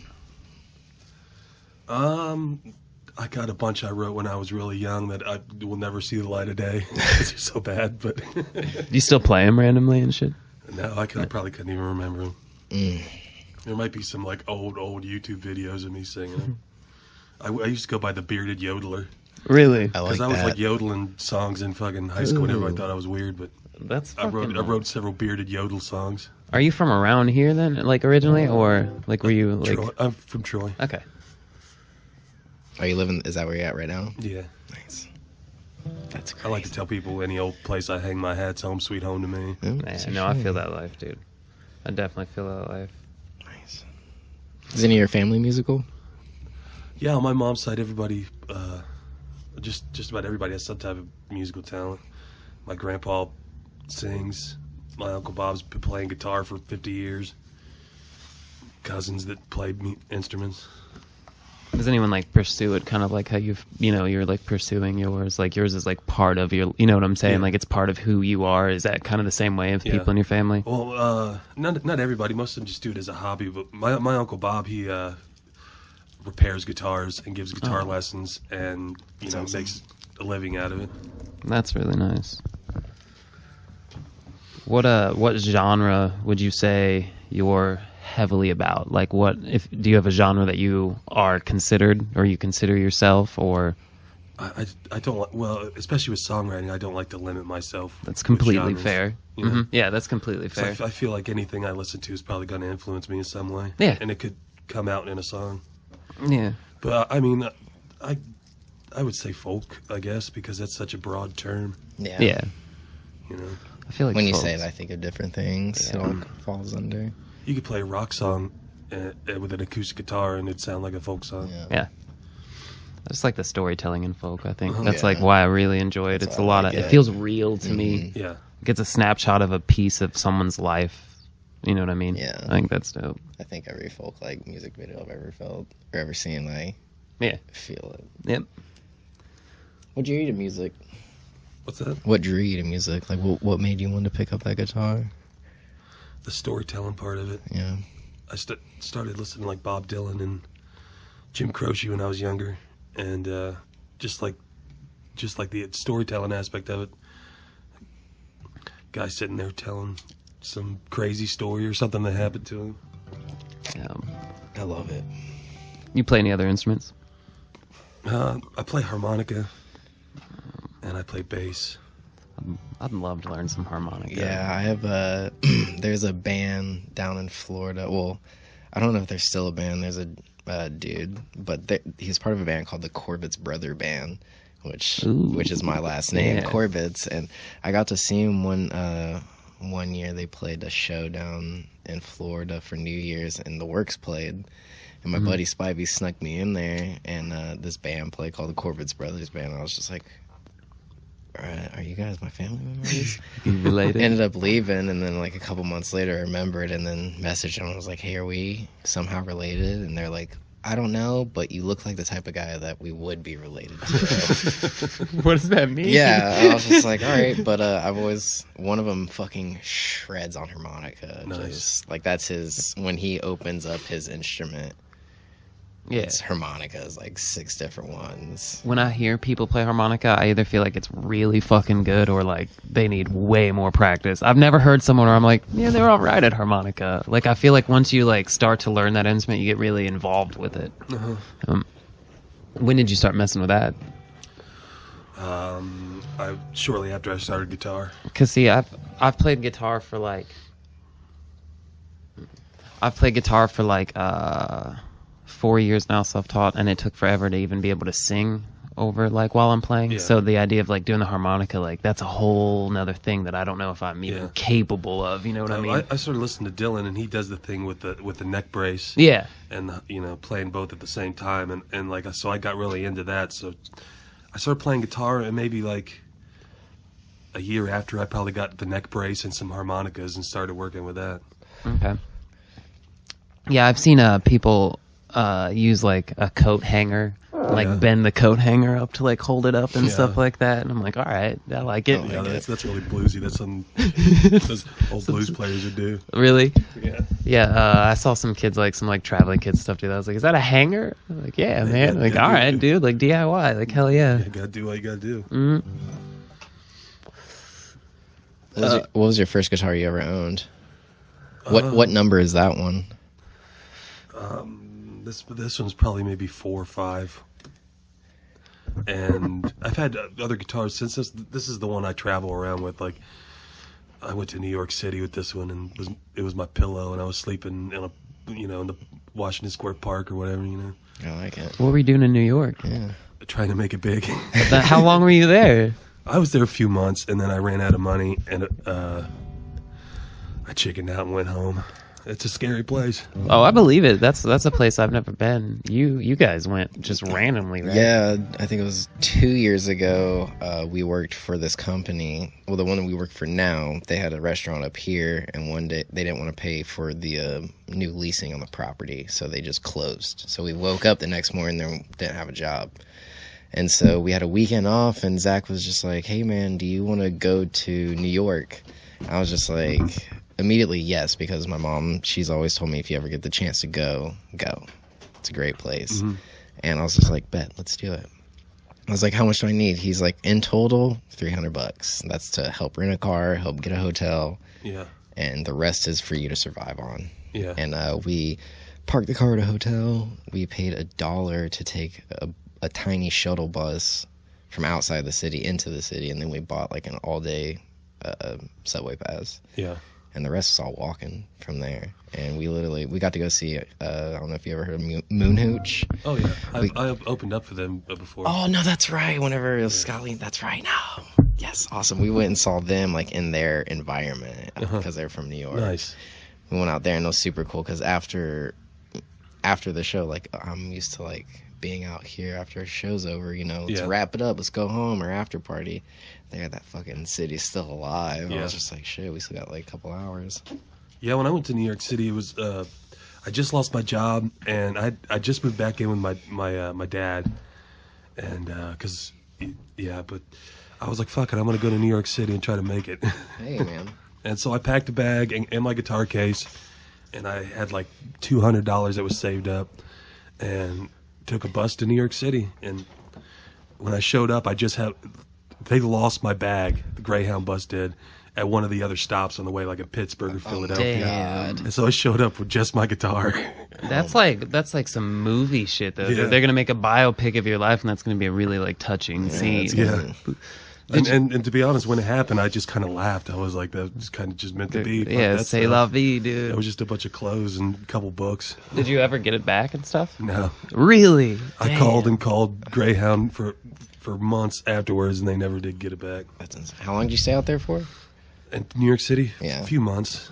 I got a bunch I wrote when I was really young that I will never see the light of day because they're so bad. But Do you still play them randomly and shit? no, I probably couldn't even remember them. There might be some like old YouTube videos of me singing them. I used to go by the Bearded Yodeler Really? I like because I was that. like yodeling songs in fucking high school, and everybody thought I was weird. But That's. I Fucking wrote several bearded yodel songs. Are you from around here then, like originally, or like were you like? Troy. I'm from Troy. Okay. Are you living? Is that where you're at right now? Yeah. Nice. That's great. I like to tell people any old place I hang my hat's home sweet home to me. Man, no, I feel that life, dude. I definitely feel that life. Nice. Is any of your family musical? Yeah, on my mom's side, everybody, just about everybody has some type of musical talent. My grandpa sings. My Uncle Bob's been playing guitar for 50 years. Cousins that play instruments. Does anyone like pursue it kind of like how you're like pursuing yours? Like yours is like part of your, you know what I'm saying? Yeah. Like it's part of who you are. Is that kind of the same way of Yeah. people in your family? Well, not everybody. Most of them just do it as a hobby. But my Uncle Bob, he repairs guitars and gives guitar lessons, and makes a living out of it. That's really nice. What genre would you say you're heavily about? Like do you have a genre that you are considered or you consider yourself, or I don't like, well, especially with songwriting, I don't like to limit myself. that's with completely genres, fair. you know? Mhm. Yeah, that's completely So fair. I feel like anything I listen to is probably going to influence me in some way. Yeah. And it could come out in a song. Yeah. But I mean, I would say folk, I guess, because that's such a broad term. Yeah. Yeah. You know, I feel like When you folks- say it, I think of different things. It all falls under. you could play a rock song with an acoustic guitar, and it'd sound like a folk song. Yeah. Yeah. I just like the storytelling in folk. I think Uh-huh. that's Yeah. like why I really enjoy it. That's It's a why I lot like of. It it. feels real to me. Yeah. It gets a snapshot of a piece of someone's life, You know what I mean? Yeah. I think that's dope. I think every folk like music video I've ever felt or ever seen, I Yeah. feel it. Yep. What drew you to music? What's that? What drew you to music? Like, what made you want to pick up that guitar? The storytelling part of it. Yeah. I started listening to like Bob Dylan and Jim Croce when I was younger, and just like the storytelling aspect of it. Guy sitting there telling some crazy story or something that happened to him. I love it. You play any other instruments? I play harmonica, and I play bass. I'd love to learn some harmonica. Yeah, I have a. There's a band down in Florida. Well, I don't know if there's still a band. There's a dude, but he's part of a band called the Corbett's Brother Band, which is my last name, Yeah. Corbett's. And I got to see him one year. They played a show down in Florida for New Year's, and the Works played. And my buddy Spivey snuck me in there, and this band played called the Corbett's Brothers Band. I was just like, are you guys my family members? You related? Ended up leaving, and then like a couple months later I remembered and then messaged them. I was like, hey, are we somehow related? And they're like, I don't know, but you look like the type of guy that we would be related to. What does that mean? Yeah, I was just like, all right, but I've always, one of them fucking shreds on harmonica. Nice. Just like that's his, when he opens up his instrument, Yeah. it's harmonicas, like 6 different ones. When I hear people play harmonica, I either feel like it's really fucking good or like they need way more practice. I've never heard someone where I'm like, yeah, they're all right at harmonica. Like I feel like once you like start to learn that instrument, you get really involved with it. When did you start messing with that? Shortly after I started guitar. Because see, I've played guitar for like 4 years now, self-taught, and it took forever to even be able to sing over like while I'm playing. Yeah. So the idea of like doing the harmonica, like that's a whole nother thing that I don't know if I'm even capable of. You know what I mean? I started listening to Dylan, and he does the thing with the neck brace. Yeah. And playing both at the same time, and like so I got really into that. So I started playing guitar, and maybe like a year after, I probably got the neck brace and some harmonicas and started working with that. Okay. Yeah, I've seen people use like a coat hanger, like bend the coat hanger up to like hold it up and stuff like that, and I'm like, all right, I like it. Yeah, that's really bluesy. That's something those old blues players would do. Really? Yeah. Yeah, I saw some kids, like some like traveling kids stuff do that. I was like, is that a hanger? I'm like, yeah, man. Like, all right, dude. Like DIY. Like, hell yeah. You gotta do what you gotta do. Mm-hmm. What was your first guitar you ever owned? What number is that one? This one's probably maybe 4 or 5. And I've had other guitars since this is the one I travel around with. Like, I went to New York City with this one, and it was my pillow, and I was sleeping in in the Washington Square Park or whatever, I like it. What were you doing in New York? Yeah. trying to make it big. How long were you there? I was there a few months, and then I ran out of money, and I chickened out and went home. It's a scary place. Oh, I believe it. That's a place I've never been. You guys went just randomly, right? Yeah, I think it was 2 years ago. We worked for this company. Well, the one that we work for now, they had a restaurant up here, and one day they didn't want to pay for the new leasing on the property, so they just closed. So we woke up the next morning and didn't have a job. And so we had a weekend off, and Zach was just like, hey, man, do you want to go to New York? I was just like, immediately yes, because my mom, she's always told me if you ever get the chance to go. It's a great place. Mm-hmm. And I was just like, bet, let's do it. I was like, how much do I need? He's like, in total, $300. That's to help rent a car, help get a hotel. Yeah. And the rest is for you to survive on. Yeah. And we parked the car at a hotel. We paid $1 to take a tiny shuttle bus from outside the city into the city, and then we bought like an all-day subway pass. Yeah. And the rest is all walking from there. And we got to go see, I don't know if you ever heard of Moon Hooch. Oh, yeah. I opened up for them before. Oh, no, that's right. Whenever it was Scott Lee, that's right. No. Yes, awesome. We went and saw them like in their environment because they're from New York. Nice. We went out there, and it was super cool because after the show, like, I'm used to like being out here after a show's over, let's wrap it up, let's go home, or after party. There, that fucking city's still alive. Yeah. I was just like, shit, we still got like a couple hours. Yeah, when I went to New York City, it was I just lost my job, and I just moved back in with my dad, and but I was like, fuck it, I'm gonna go to New York City and try to make it. Hey, man. And so I packed a bag and my guitar case, and I had like $200 that was saved up, and took a bus to New York City. And when I showed up, they lost my bag. The Greyhound bus did. At one of the other stops on the way, like at Pittsburgh or Philadelphia. Damn. And so I showed up with just my guitar. That's like some movie shit though. Yeah. They're gonna make a biopic of your life, and that's gonna be a really like touching scene. Yeah. And to be honest, when it happened, I just kind of laughed. I was like, that was kind of just meant to be. Yeah, That's c'est la vie, dude. It was just a bunch of clothes and a couple books. Did you ever get it back and stuff? No. Really? I called and called Greyhound for months afterwards, and they never did get it back. That's insane. How long did you stay out there for? In New York City? Yeah. A few months.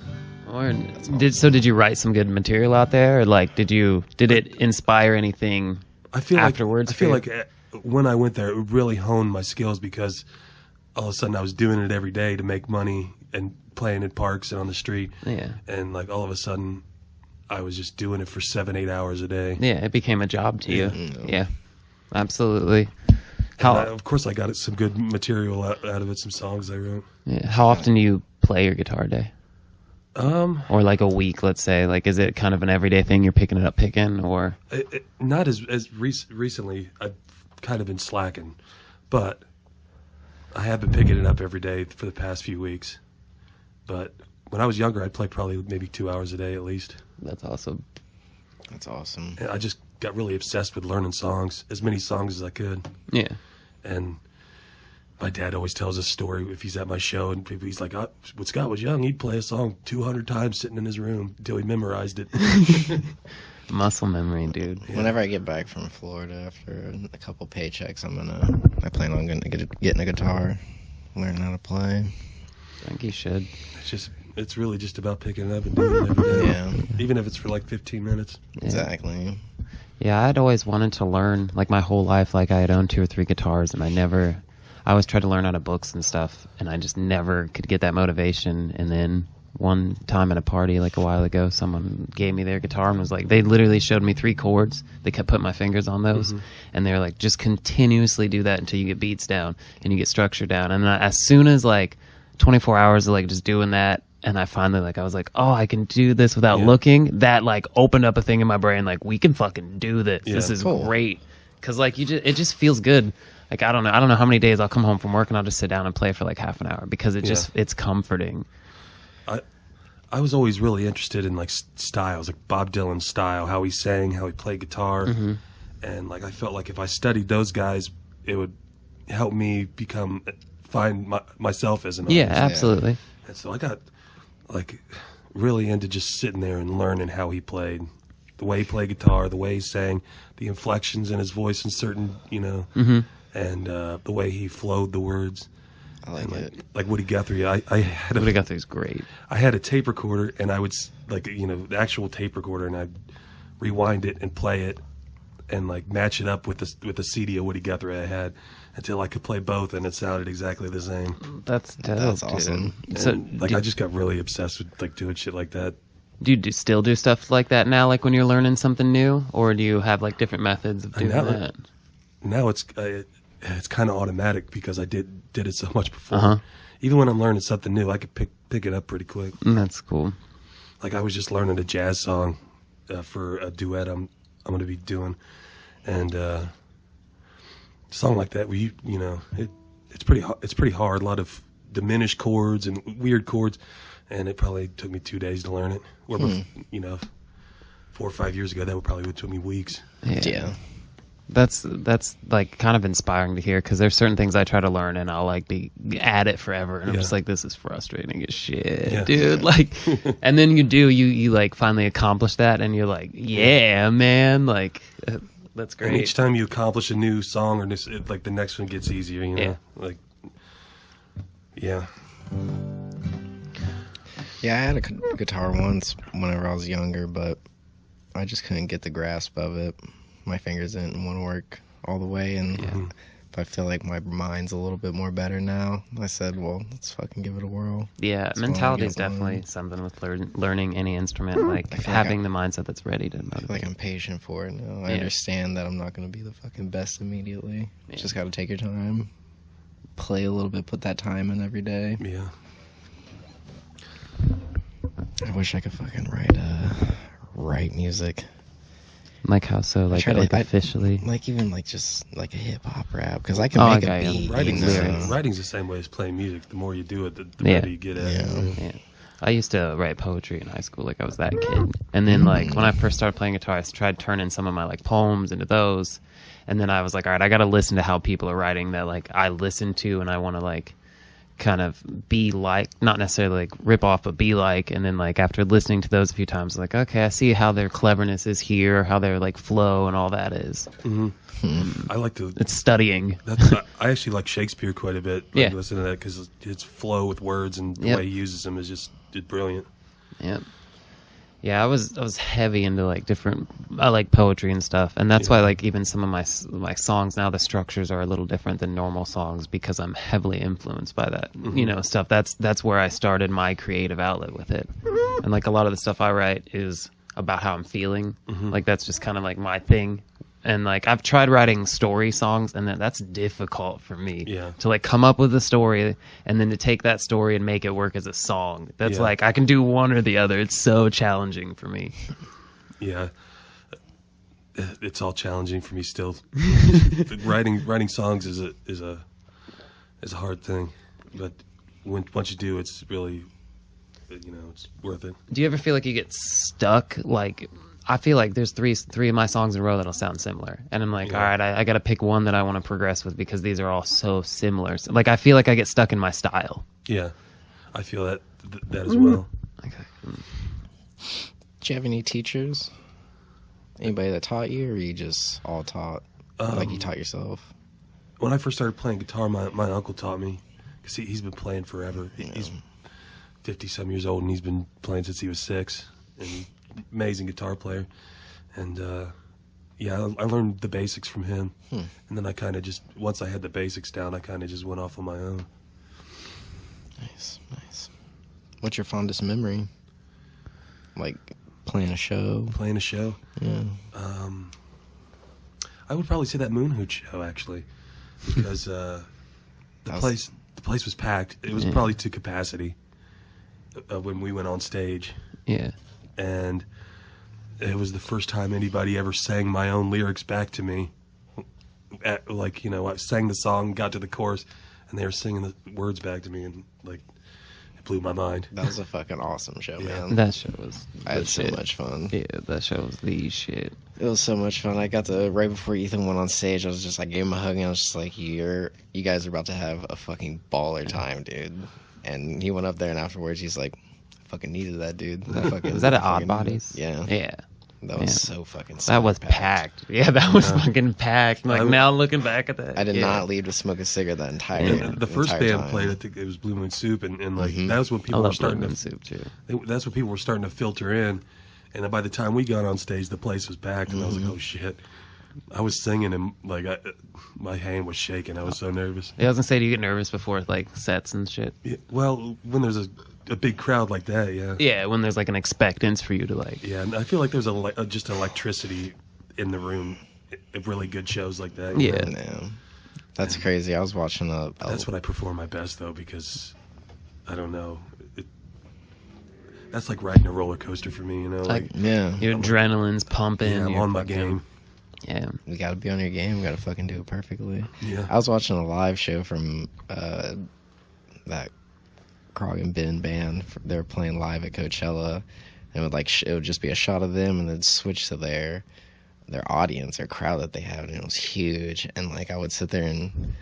Or did you write some good material out there, or like did it inspire anything I feel afterwards? I feel like when I went there, it really honed my skills, because all of a sudden I was doing it every day to make money and playing in parks and on the street. Yeah. And like all of a sudden, I was just doing it for 7-8 hours a day. Yeah, it became a job to you. Mm-hmm. Yeah, absolutely. Of course, I got some good material out of it, some songs I wrote. Yeah, how often do you play your guitar a day? Or like a week, let's say. Like, is it kind of an everyday thing? You're picking it up, or Not as recently. I've kind of been slacking, but I have been picking it up every day for the past few weeks. But when I was younger, I'd play probably maybe 2 hours a day at least. That's awesome. That's awesome. And I just got really obsessed with learning songs, as many songs as I could. Yeah. And my dad always tells a story if he's at my show, and he's like, when Scott was young, he'd play a song 200 times sitting in his room until he memorized it. Muscle memory, dude. Yeah. Whenever I get back from Florida after a couple paychecks, I plan on getting a guitar, learning how to play. I think you should. It's really just about picking it up and doing it every day. Yeah. Even if it's for like 15 minutes. Yeah. Exactly. Yeah, I'd always wanted to learn, like my whole life, like I had owned 2 or 3 guitars, and I always tried to learn out of books and stuff, and I just never could get that motivation. And then one time at a party, like a while ago, someone gave me their guitar and was like, they literally showed me 3 chords. They kept putting my fingers on those, and they're like, just continuously do that until you get beats down and you get structure down. And as soon as like 24 hours of like just doing that, and I finally I was like, oh, I can do this without looking. That like opened up a thing in my brain, like we can fucking do this. Yeah. This is Cool. great, because like it just feels good. Like I don't know how many days I'll come home from work and I'll just sit down and play for like half an hour, because it's comforting. I was always really interested in like styles, like Bob Dylan's style, how he sang, how he played guitar, and like I felt like if I studied those guys, it would help me find myself as an artist. Yeah, absolutely. And so I got like really into just sitting there and learning how he played, the way he played guitar, the way he sang, the inflections in his voice in certain, and the way he flowed the words. I like it. Like Woody Guthrie, I had Woody Guthrie's great. I had a tape recorder, and I would the actual tape recorder, and I'd rewind it and play it, and like match it up with the CD of Woody Guthrie I had, until I could play both, and it sounded exactly the same. That's dope, That's awesome. Dude. So I just got really obsessed with like doing shit like that. do you still do stuff like that now, like when you're learning something new, or do you have like different methods of doing that? Now it's kind of automatic, because I did it so much before. Even when I'm learning something new, I could pick it up pretty quick. That's cool. Like I was just learning a jazz song for a duet I'm going to be doing, and a song like that, where it's pretty hard. A lot of diminished chords and weird chords, and it probably took me 2 days to learn it. Where 4 or 5 years ago, that would took me weeks. Yeah. That's like kind of inspiring to hear, because there's certain things I try to learn and I'll like be at it forever, and I'm just like, this is frustrating as shit, dude. Like, and then you like finally accomplish that, and you're like, yeah, man, like that's great. And each time you accomplish a new song, or like the next one gets easier, Yeah. Like, yeah. Yeah, I had a guitar once whenever I was younger, but I just couldn't get the grasp of it. My fingers didn't want to work all the way, and I feel like my mind's a little bit more better now. I said, well, let's fucking give it a whirl. Yeah, That's mentality is what I get definitely on. something with learning any instrument, like feel like having the mindset that's ready to I feel motivate. like I'm patient for it now. I Yeah. understand that I'm not going to be the fucking best immediately. Yeah. Just got to take your time, play a little bit, put that time in every day. Yeah. I wish I could fucking write music. Like how so? Like, try to- like I- officially? Like even like just like a hip hop rap, because I can Oh, make okay, a yeah. beat. Writing's, you the know? same, writing's the same way as playing music. The more you do it, the Yeah. better you get at it. Yeah. Yeah. I used to write poetry in high school, like I was that kid. And then like when I first started playing guitar, I tried turning some of my like poems into those. And then I was like, all right, I got to listen to how people are writing that like I listen to, and I want to like kind of be like, not necessarily like rip off, but be like. And then like after listening to those a few times, like, okay, I see how their cleverness is here, how their like flow and all that is. I like to. It's studying. I actually like Shakespeare quite a bit. Yeah. Listen to that because its flow with words and the Yep. way he uses them is just brilliant. Yep. Yeah, I was heavy into like different. I like poetry and stuff, and that's why like even some of my songs now, the structures are a little different than normal songs because I'm heavily influenced by that, you know, stuff. That's where I started my creative outlet with it, and like a lot of the stuff I write is about how I'm feeling. Like that's just kind of like my thing. And like I've tried writing story songs, and that's difficult for me. Yeah. To like come up with a story and then to take that story and make it work as a song. That's Yeah. like I can do one or the other. It's so challenging for me. Yeah. It's all challenging for me still. writing songs is a hard thing, but once you do, it's really, it's worth it. Do you ever feel like you get stuck? Like I feel like there's three of my songs in a row that'll sound similar, and I'm like, Yeah. all right, I got to pick one that I want to progress with because these are all so similar. So, like I feel like I get stuck in my style. Yeah, I feel that as well. Okay. Did you have any teachers? Anybody that taught you, or you just all taught? Like you taught yourself? When I first started playing guitar, my uncle taught me because he's been playing forever. He's 50-some years old, and he's been playing since he was 6. And amazing guitar player. And I learned the basics from him. And then I kind of just, once I had the basics down, I kind of just went off on my own. Nice. What's your fondest memory? Like playing a show? Playing a show. Yeah. I would probably say that Moonhoot show, actually, because the place was packed. It was probably to capacity when we went on stage. Yeah. And it was the first time anybody ever sang my own lyrics back to me. I sang the song, got to the chorus, and they were singing the words back to me, and like it blew my mind. That was a fucking awesome show, Yeah. man. That show was I the had so shit. much fun. Yeah, that show was the shit. It was so much fun. I got to, right before Ethan went on stage, I was just like, gave him a hug, and I was just like, you guys are about to have a fucking baller time, dude. And he went up there, and afterwards, he's like, I fucking needed that, dude. Was that at Odd Bodies? Yeah. Yeah. That was Yeah. so fucking That was packed. Yeah, that was fucking packed. Like I- now looking back at that. I did yeah. not leave to smoke a cigarette that entire And the first entire band time. played, I think it was Blue Moon Soup, and like that was when I people were love starting Blue Moon to Soup too. that's when people were starting to filter in, and then by the time we got on stage, the place was packed, and I was like, oh shit. I was singing, and like my hand was shaking. I was so nervous. Yeah, I was gonna say, do you get nervous before like sets and shit? Yeah, well, when there's a big crowd like that, yeah. Yeah, when there's like an expectance for you to like. Yeah, and I feel like there's just electricity in the room at really good shows like that. Yeah. Yeah. That's crazy. I was watching That's when I perform my best, though, because I don't know. That's like riding a roller coaster for me, Like, yeah. Your adrenaline's pumping. yeah, I'm you're on my fucking- game. Yeah. You gotta be on your game. You gotta fucking do it perfectly. Yeah. I was watching a live show from that Krog and Ben band. They were playing live at Coachella, and it would just be a shot of them, and then switch to their audience, their crowd that they have, and it was huge. And like I would sit there and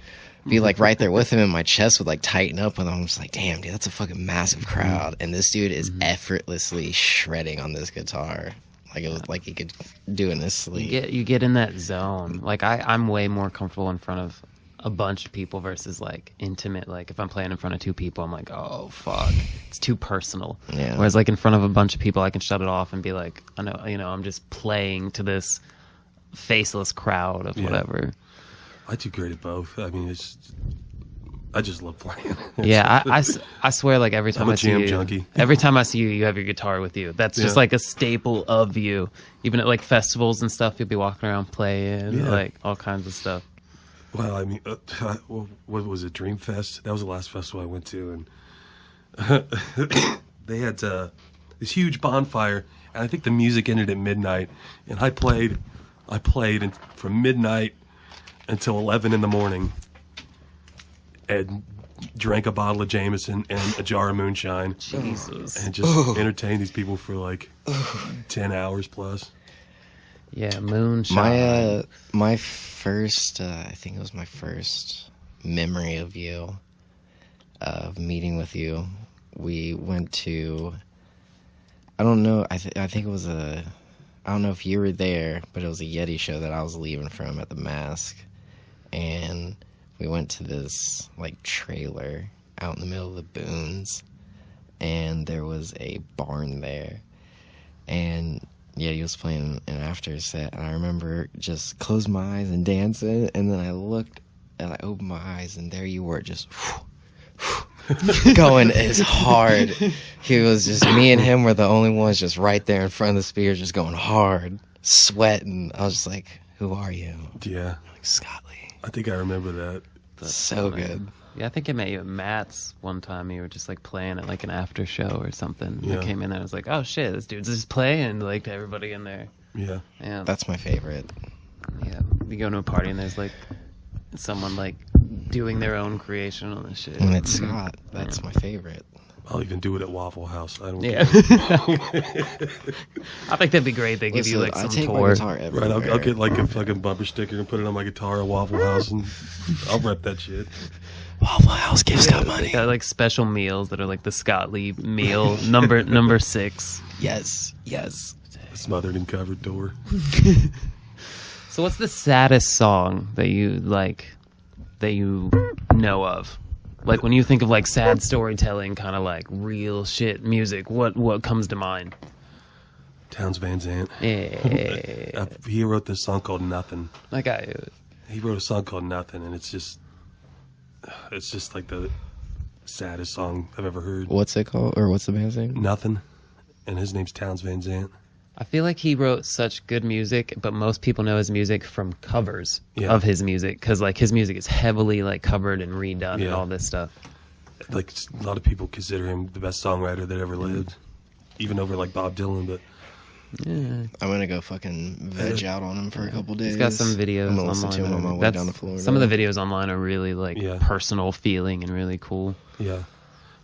be like right there with him, and my chest would like tighten up, and I'm just like, damn, dude, that's a fucking massive crowd, and this dude is effortlessly shredding on this guitar. Like it was like he could do it in his sleep. You get in that zone. Like I'm way more comfortable in front of a bunch of people versus like intimate. Like if I'm playing in front of 2 people, I'm like, oh fuck, it's too personal. Yeah. Whereas like in front of a bunch of people, I can shut it off and be like, I know, I'm just playing to this faceless crowd of Yeah. whatever. I do great at both. I mean, I just love playing. Yeah, I swear, like every time I'm a I see jam you, junkie. every time I see you, you have your guitar with you. That's just like a staple of you. Even at like festivals and stuff, you'll be walking around playing like all kinds of stuff. Well, I mean, what was it? Dreamfest? That was the last festival I went to, and they had this huge bonfire, and I think the music ended at midnight, and I played from midnight until 11 in the morning, and drank a bottle of Jameson and a jar of moonshine. Jesus. And just entertained these people for like 10 hours plus. Yeah, moonshine. My first, I think it was my first memory of you, of meeting with you. We went to, I don't know, I think it was I don't know if you were there, but it was a Yeti show that I was leaving from at the Mask. And we went to this, like, trailer out in the middle of the boons. And there was a barn there. And yeah, he was playing an after set. And I remember just closing my eyes and dancing. And then I looked and I opened my eyes, and there you were, just going as hard. He was just, me and him were the only ones just right there in front of the speakers, just going hard, sweating. I was just like, who are you? Yeah. Like, Scott Lee. I think I remember that. That's so funny. good. Yeah, I think I met you at Matt's one time. You were just like playing at like an after show or something. Yeah. I came in there, I was like, oh shit, this dude's just playing like to everybody in there. Yeah. Yeah, That's my favorite. yeah. You go to a party and there's like someone like doing their own creation on this shit. And it's Scott. That's my favorite. I'll even do it at Waffle House. I don't Yeah. care. I think that'd be great. They give you like I some take my tour. guitar everywhere. Right, I'll get like a fucking bumper sticker and put it on my guitar at Waffle House, and I'll rep that shit. Waffle House, give Scott money. They got like special meals that are like the Scott Lee meal number 6. Yes, yes. Smothered and covered door. So what's the saddest song that you like that you know of? Like when you think of like sad storytelling, kind of like real shit music, what comes to mind? Townes Van Zandt. Yeah. He wrote this song called Nothing. That guy. He wrote a song called Nothing, and it's just like the saddest song I've ever heard. What's it called? Or what's the band's name? Nothing. And his name's Townes Van Zandt. I feel like he wrote such good music, but most people know his music from covers Yeah. of his music, because like his music is heavily like covered and redone and Yeah. all this stuff. Like, a lot of people consider him the best songwriter that ever lived, even over like Bob Dylan. But Yeah. I'm gonna go fucking veg out on him for a couple days. He's got some videos I'm gonna listen to him on my way That's- down to Florida. Some of the videos online are really like Yeah. personal feeling and really cool. yeah,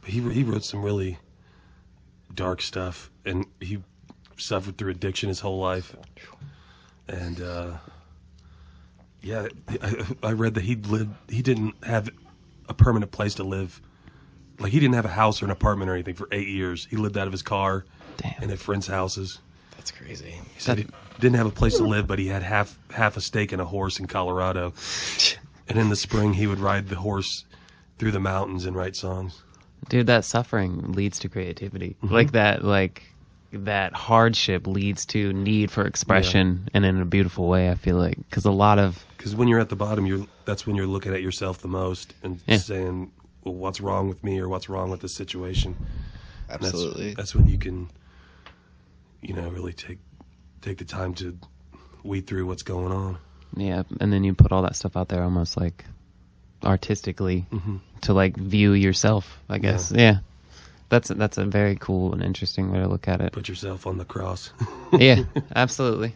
but he wrote some really dark stuff, and he suffered through addiction his whole life. And yeah, I read that he didn't have a permanent place to live. Like, he didn't have a house or an apartment or anything for 8 years. He lived out of his car Damn. and at friends' houses. That's crazy. He said he didn't have a place to live, but he had half a stake in a horse in Colorado. And in the spring, he would ride the horse through the mountains and write songs. Dude, that suffering leads to creativity. Mm-hmm. Like that hardship leads to need for expression, and in a beautiful way, I feel like. Because Because when you're at the bottom, that's when you're looking at yourself the most and Yeah. saying, well, what's wrong with me, or what's wrong with the situation? And Absolutely. That's when you can, really take the time to weed through what's going on. yeah, and then you put all that stuff out there almost like artistically to like view yourself, I guess. Yeah. That's a very cool and interesting way to look at it. Put yourself on the cross. Yeah, absolutely.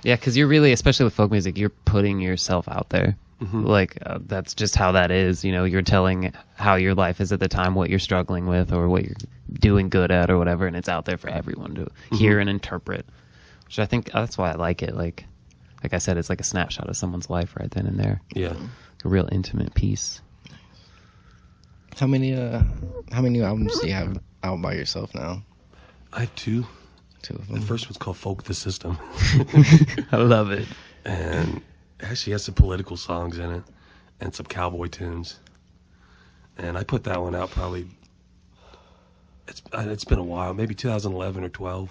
Yeah, because you're really, especially with folk music, you're putting yourself out there. Like, that's just how that is. You're telling how your life is at the time, what you're struggling with, or what you're doing good at, or whatever, and it's out there for everyone to hear and interpret. Which I think that's why I like it. Like I said, it's like a snapshot of someone's life right then and there. Yeah. A real intimate piece. How many albums do you have out by yourself now? I have two. 2 of The them. first one's called Folk the System. I love it. And it actually has some political songs in it and some cowboy tunes. And I put that one out probably, it's been a while, maybe 2011 or 12.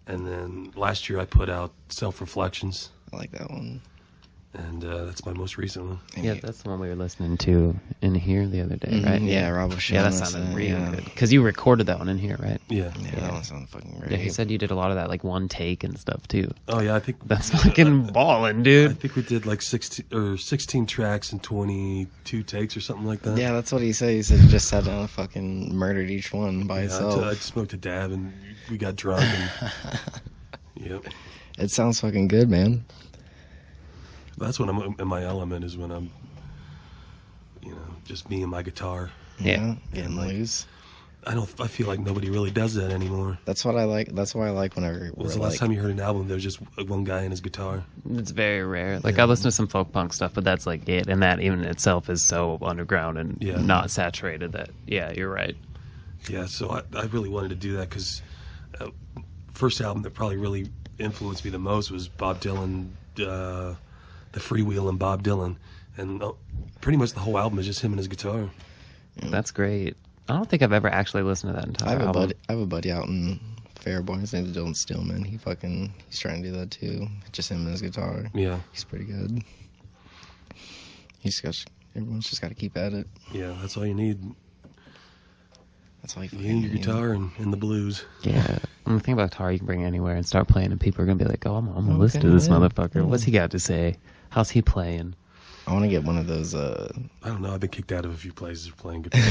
And then last year I put out Self-Reflections. I like that one. And that's my most recent one. Yeah, that's the one we were listening to in here the other day, right? Yeah, Rob was Yeah, that showing us sounded that, really yeah. good. Because you recorded that one in here, right? Yeah. Yeah, that one sounded fucking great. Yeah, he said you did a lot of that, like one take and stuff too. Oh yeah, I think That's fucking balling, I dude. think we did like 16 tracks and 22 takes or something like that. Yeah, that's what he said. He said he just sat down and fucking murdered each one by Yeah, itself. I smoked a dab and we got drunk. And, yep. It sounds fucking good, man. That's when I'm in my element, is when I'm, just me and my guitar. Yeah. Getting loose. I feel like nobody really does that anymore. That's what I like. That's why I like whenever When was we're the last like, time you heard an album? There was just one guy and his guitar. It's very rare. Like Yeah. I listen to some folk punk stuff, but that's like it, and that even itself is so underground and Yeah. not saturated. That you're right. Yeah, so I really wanted to do that because first album that probably really influenced me the most was Bob Dylan, the Freewheelin' Bob Dylan, and pretty much the whole album is just him and his guitar. That's great. I don't think I've ever actually listened to that entire I have a album. buddy. I have a buddy out in Faribault. His name's Dylan Stillman. He's trying to do that too. Just him and his guitar. Yeah, He's pretty good. Everyone's just got to keep at it. yeah, that's all you need. That's all you You fucking need your need. guitar and the blues. Yeah. And the thing about guitar, you can bring it anywhere and start playing, and people are gonna be like, "Oh, I'm gonna listen to this yeah. motherfucker. What's he got to say? How's he playing?" I want to get one of those. I don't know. I've been kicked out of a few places for playing guitar.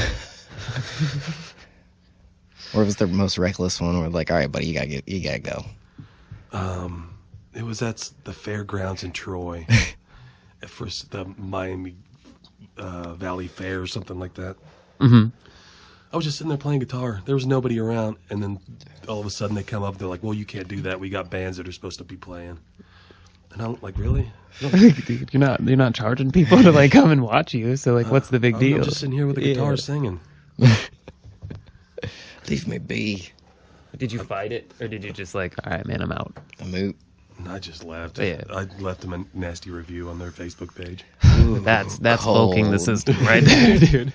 Or was the most reckless one where like, all right, buddy, you gotta go. It was at the fairgrounds in Troy. At first, the Miami Valley Fair or something like that. Mm-hmm. I was just sitting there playing guitar. There was nobody around, and then all of a sudden they come up. They're like, "Well, you can't do that. We got bands that are supposed to be playing." And I'm like, "Really? Dude, you're not charging people to like come and watch you. So like, what's the big deal? I'm just sitting here with a guitar singing." Leave me be. Did you fight it, or did you just like, all right, man, I'm out? A moot. And I just left. Yeah. I left them a nasty review on their Facebook page. That's cold. folking the system right there, dude.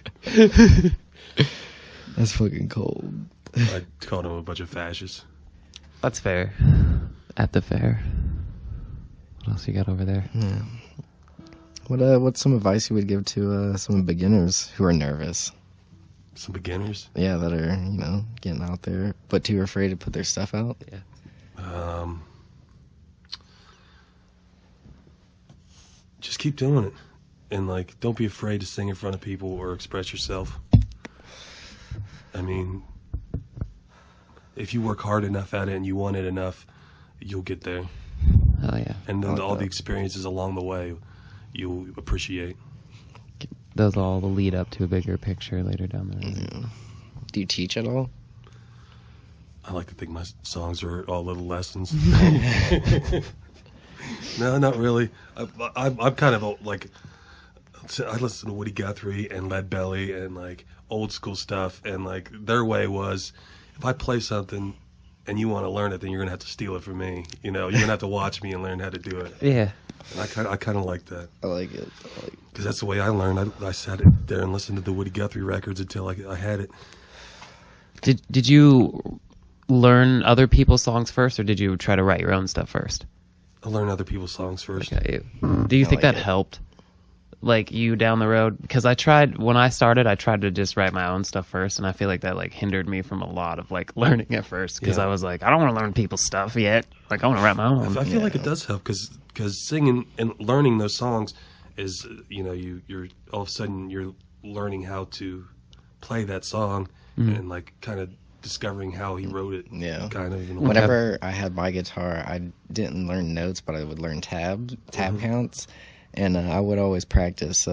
That's fucking cold. I called them a bunch of fascists. That's fair. At the fair. What else you got over there? What's some advice you would give to some beginners who are nervous? Some beginners. Yeah, that are getting out there but too afraid to put their stuff out. Yeah. Just keep doing it, and like, don't be afraid to sing in front of people or express yourself. I mean, if you work hard enough at it and you want it enough, you'll get there. Hell yeah. And then like all that. the experiences along the way, you'll appreciate. Those all will lead up to a bigger picture later down the road. Yeah. Do you teach at all? I like to think my songs are all little lessons. No, not really. I'm kind of like, I listen to Woody Guthrie and Lead Belly and like old school stuff, and like their way was, if I play something and you want to learn it, then you're gonna have to steal it from me. You're gonna have to watch me and learn how to do it. Yeah. And I kind of like that, I like it. because that's the way I learned. I sat there and listened to the Woody Guthrie records until I had it. Did you learn other people's songs first, or did you try to write your own stuff first? I learned other people's songs first. Okay. Do you think like that it. helped? Like you down the road? Because when I started, I tried to just write my own stuff first, and I feel like that like hindered me from a lot of like learning at first. Because Yeah. I was like, I don't want to learn people's stuff yet. Like I want to write my own. I feel like it does help, because singing and learning those songs is, you're all of a sudden you're learning how to play that song and like kind of discovering how he wrote it. Yeah. Kind of. In a way. Whenever I had my guitar, I didn't learn notes, but I would learn tab counts, and I would always practice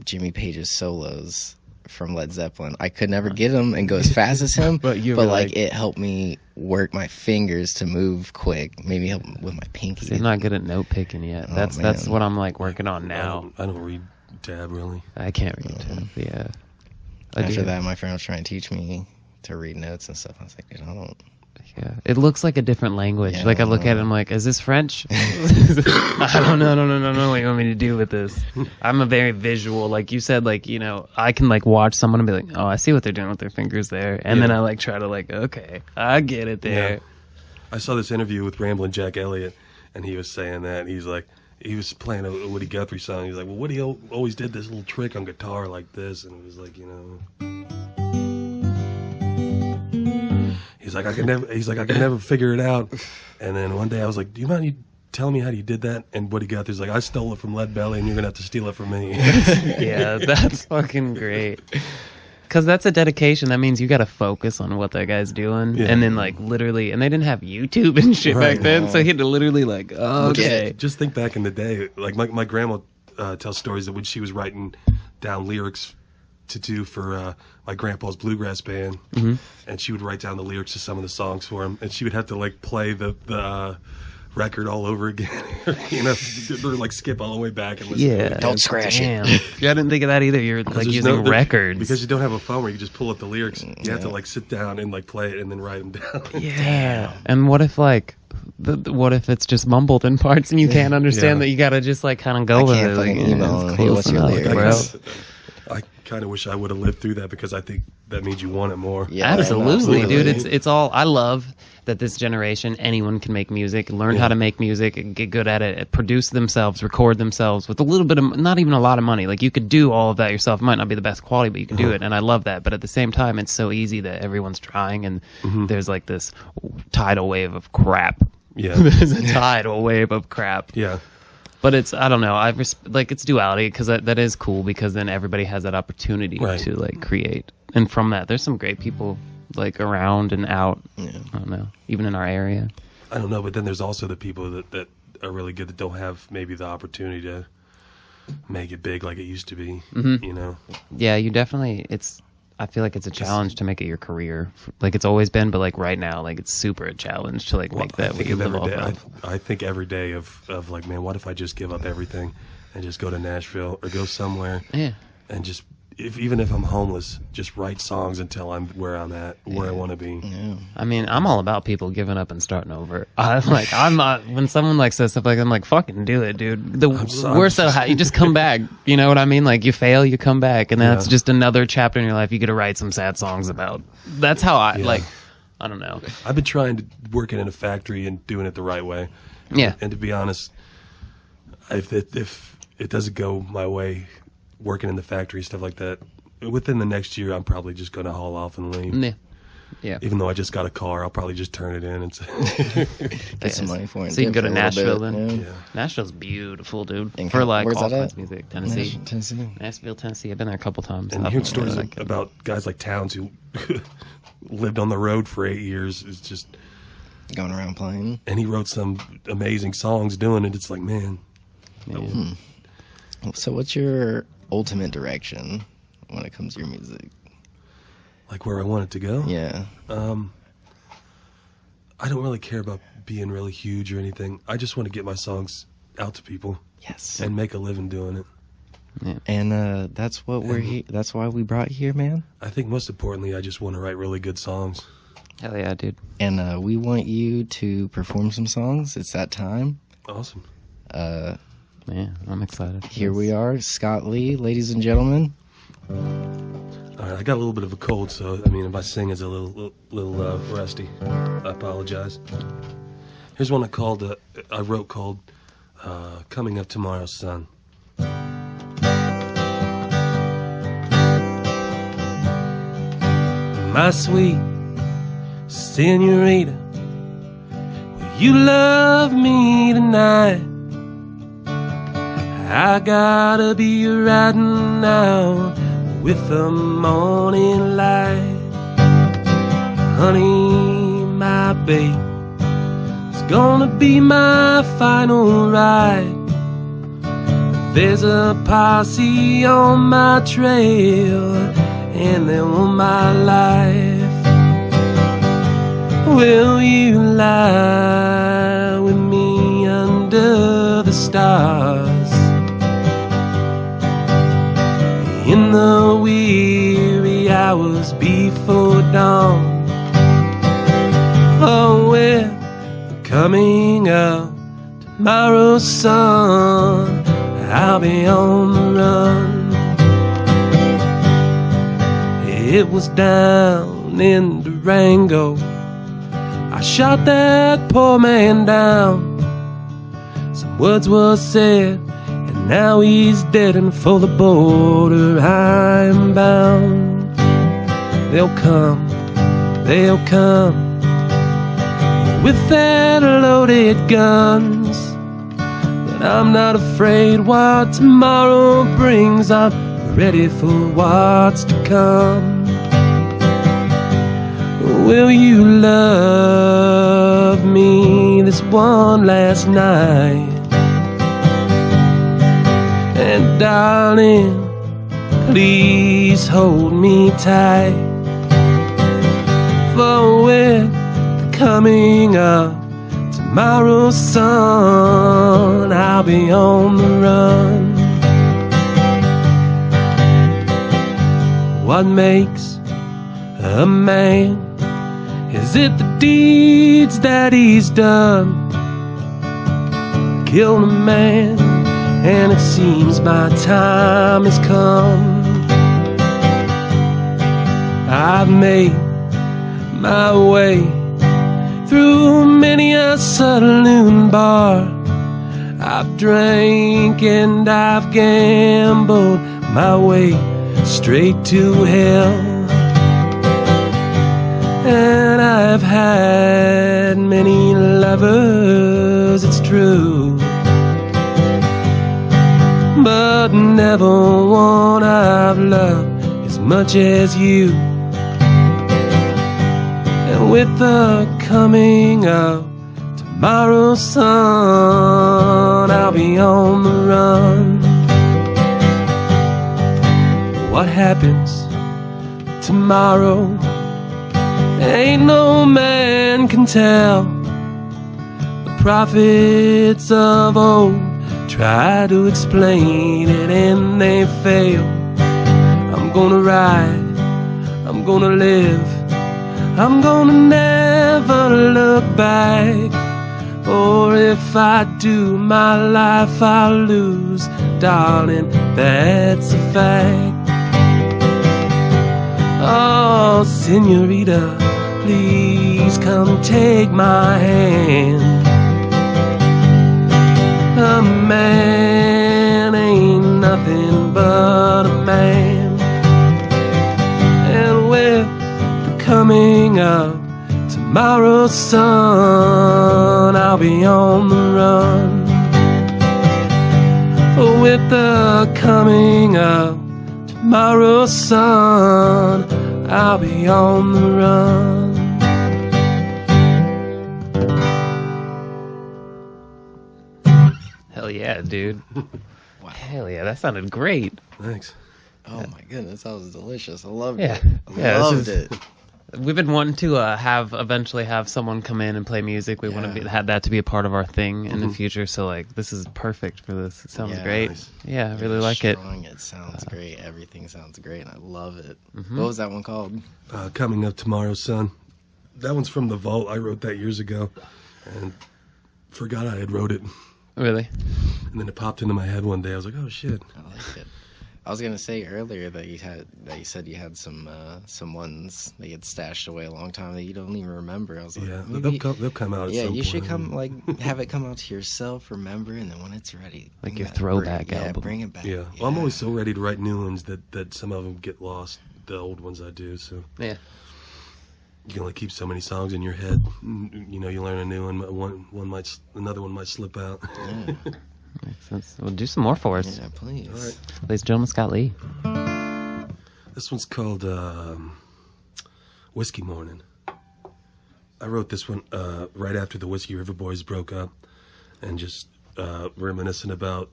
Jimmy Page's solos from Led Zeppelin. I could never get them and go as fast as him, But you were but like- it helped me work my fingers to move quick. Maybe help with my pinky. I'm not good at note picking yet. Oh, That's man. what I'm like working on now. I don't read tab really. I can't read tab. Yeah. I After do. that, my friend was trying to teach me to read notes and stuff. I was like, dude, I don't. Yeah, it looks like a different language. Yeah, like I I look know. at it, I'm like, is this French? I don't know what you want me to do with this. I'm a very visual, like you said, like, I can like watch someone and be like, oh, I see what they're doing with their fingers there. And then Yeah. I like try to like, okay, I get it there. I saw this interview with Ramblin' Jack Elliott, and he was saying that he's like, he was playing a Woody Guthrie song. He was like, well, Woody always did this little trick on guitar like this, and it was like, he's like, I could never figure it out. And then one day I was like, do you mind telling me how you did that? And Woody Guthrie's like, I stole it from Lead Belly, and you're gonna have to steal it from me. Yeah, that's fucking great. Because that's a dedication. That means you got to focus on what that guy's doing. Yeah. And then, like, literally, and they didn't have YouTube and shit Right. back then. So he had to literally, like, okay. Just think back in the day. Like, my grandma tells stories that when she was writing down lyrics to do for my grandpa's bluegrass band, and she would write down the lyrics to some of the songs for him, and she would have to, like, play the record all over again, or like skip all the way back and listen. Yeah. Don't scratch it. Yeah, I didn't think of that either. You're, like, There's using records. because you don't have a phone where you just pull up the lyrics. You have to like sit down and like play it and then write them down. Yeah. And what if, like, what if it's just mumbled in parts and you can't understand Yeah. that you got to just, like, kind of go with can't it? fucking Like, email it's them, close hey, what's your enough, lyrics? bro. I kind of wish I would have lived through that, because I think that means you want it more. Yeah, Absolutely, dude. absolutely. It's all. I love that this generation, anyone can make music, learn how to make music, and get good at it, produce themselves, record themselves with a little bit of, not even a lot of money. Like, you could do all of that yourself. It might not be the best quality, but you can do it, and I love that. But at the same time, it's so easy that everyone's trying, and there's like this tidal wave of crap. Yeah. There's a tidal wave of crap. Yeah. But it's, I don't know, like, it's duality, because that is cool, because then everybody has that opportunity Right. to, like, create. And from that, there's some great people, like, around and out. Yeah. I don't know, even in our area. I don't know, but then there's also the people that are really good that don't have maybe the opportunity to make it big like it used to be. Yeah, you definitely, I feel like it's a challenge to make it your career. Like, it's always been, but, like, right now, like, it's super a challenge to, like, make that what you live off of. I think every day of like, man, what if I just give up everything and just go to Nashville or go somewhere Yeah. and just, even if I'm homeless, just write songs until I'm where I'm at, where I want to be. Yeah. I mean, I'm all about people giving up and starting over. I'm not, when someone like says stuff like that, I'm like, fucking do it, dude. We're so high. You just come back. You know what I mean? Like, you fail, you come back, and that's just another chapter in your life you get to write some sad songs about. That's how I don't know. I've been trying to work in a factory and doing it the right way. Yeah. And to be honest, if it doesn't go my way, working in the factory, stuff like that, within the next year, I'm probably just going to haul off and leave. Yeah. Yeah. Even though I just got a car, I'll probably just turn it in and say, Get some money for it. So you can go to for a little Nashville bit, then? yeah. yeah. Nashville's beautiful, dude. And For, like, where's all that kinds at? of music. Tennessee. Tennessee. Nashville, Tennessee. I've been there a couple times. And I've hearing been stories really like it. about guys like Towns who lived on the road for 8 years is just, Going around playing. and he wrote some amazing songs doing it. It's like, man, Yeah. So what's your ultimate direction when it comes to your music? like where I want it to go. Yeah. I don't really care about being really huge or anything. I just want to get my songs out to people Yes. and make a living doing it. And that's what we're here. That's why we brought you here, man. I think most importantly, I just want to write really good songs. Hell yeah, dude. And we want you to perform some songs. It's that time. Awesome. Yeah, I'm excited. Here we are, Scott Lee, ladies and gentlemen. All right, I got a little bit of a cold, so I mean, if I sing is a little rusty, I apologize. Here's one I wrote called "Coming Up Tomorrow's Sun." My sweet senorita, will you love me tonight? I gotta be riding out with the morning light. Honey, my babe, it's gonna be my final ride. There's a posse on my trail, and they want my life. Will you lie with me under the stars? In the weary hours before dawn, for we're coming up tomorrow's sun, I'll be on the run. It was down in Durango, I shot that poor man down. Some words were said, and now he's dead, and for the border I am bound. They'll come with their loaded guns, but I'm not afraid what tomorrow brings. I'm ready for what's to come. Will you love me this one last night? And darling, please hold me tight, for with the coming of tomorrow's sun, I'll be on the run. What makes a man? Is it the deeds that he's done? Killed a man, and it seems my time has come. I've made my way through many a saloon bar. I've drank and I've gambled my way straight to hell. And I've had many lovers, it's true, but never one I've loved as much as you. And with the coming of tomorrow's sun, I'll be on the run. What happens tomorrow? Ain't no man can tell. The prophets of old try to explain it and they fail. I'm gonna ride, I'm gonna live, I'm gonna never look back. Or if I do, my life I'll lose. Darling, that's a fact. Oh, senorita, please come take my hand. A man ain't nothing but a man. And with the coming of tomorrow's sun, I'll be on the run. With the coming of tomorrow's sun, I'll be on the run. Hell yeah, dude. Wow. Hell yeah, that sounded great. Thanks. Oh my goodness, that was delicious. I loved Yeah. it. Yeah, Loved this is- it. We've been wanting to eventually have someone come in and play music. We want to Yeah. have that to be a part of our thing in the future. So like, this is perfect for this. It sounds Yeah, great. nice. Yeah, I really You're like it. strong, it sounds great. Everything sounds great, and I love it. Mm-hmm. What was that one called? Coming Up Tomorrow's Sun. That one's from The Vault. I wrote that years ago and forgot I had wrote it. Really? And then it popped into my head one day. I was like, oh shit. I like it. I was gonna say earlier that you said you had some ones that you had stashed away a long time that you don't even remember. I was like, Yeah, maybe, they'll come out at yeah, some you point. should come have it come out to yourself, remember, and then when it's ready, Like bring your that- throwback bring, album. Yeah, bring it back. Yeah. Well, I'm always so ready to write new ones that some of them get lost. The old ones I do, so Yeah. you can only keep so many songs in your head. You know, you learn a new one. Another one might slip out. Yeah, Makes sense. Well, do some more for us. yeah, please. All right. Ladies and gentlemen, Scott Lee. This one's called Whiskey Morning. I wrote this one right after the Whiskey River Boys broke up, and just reminiscing about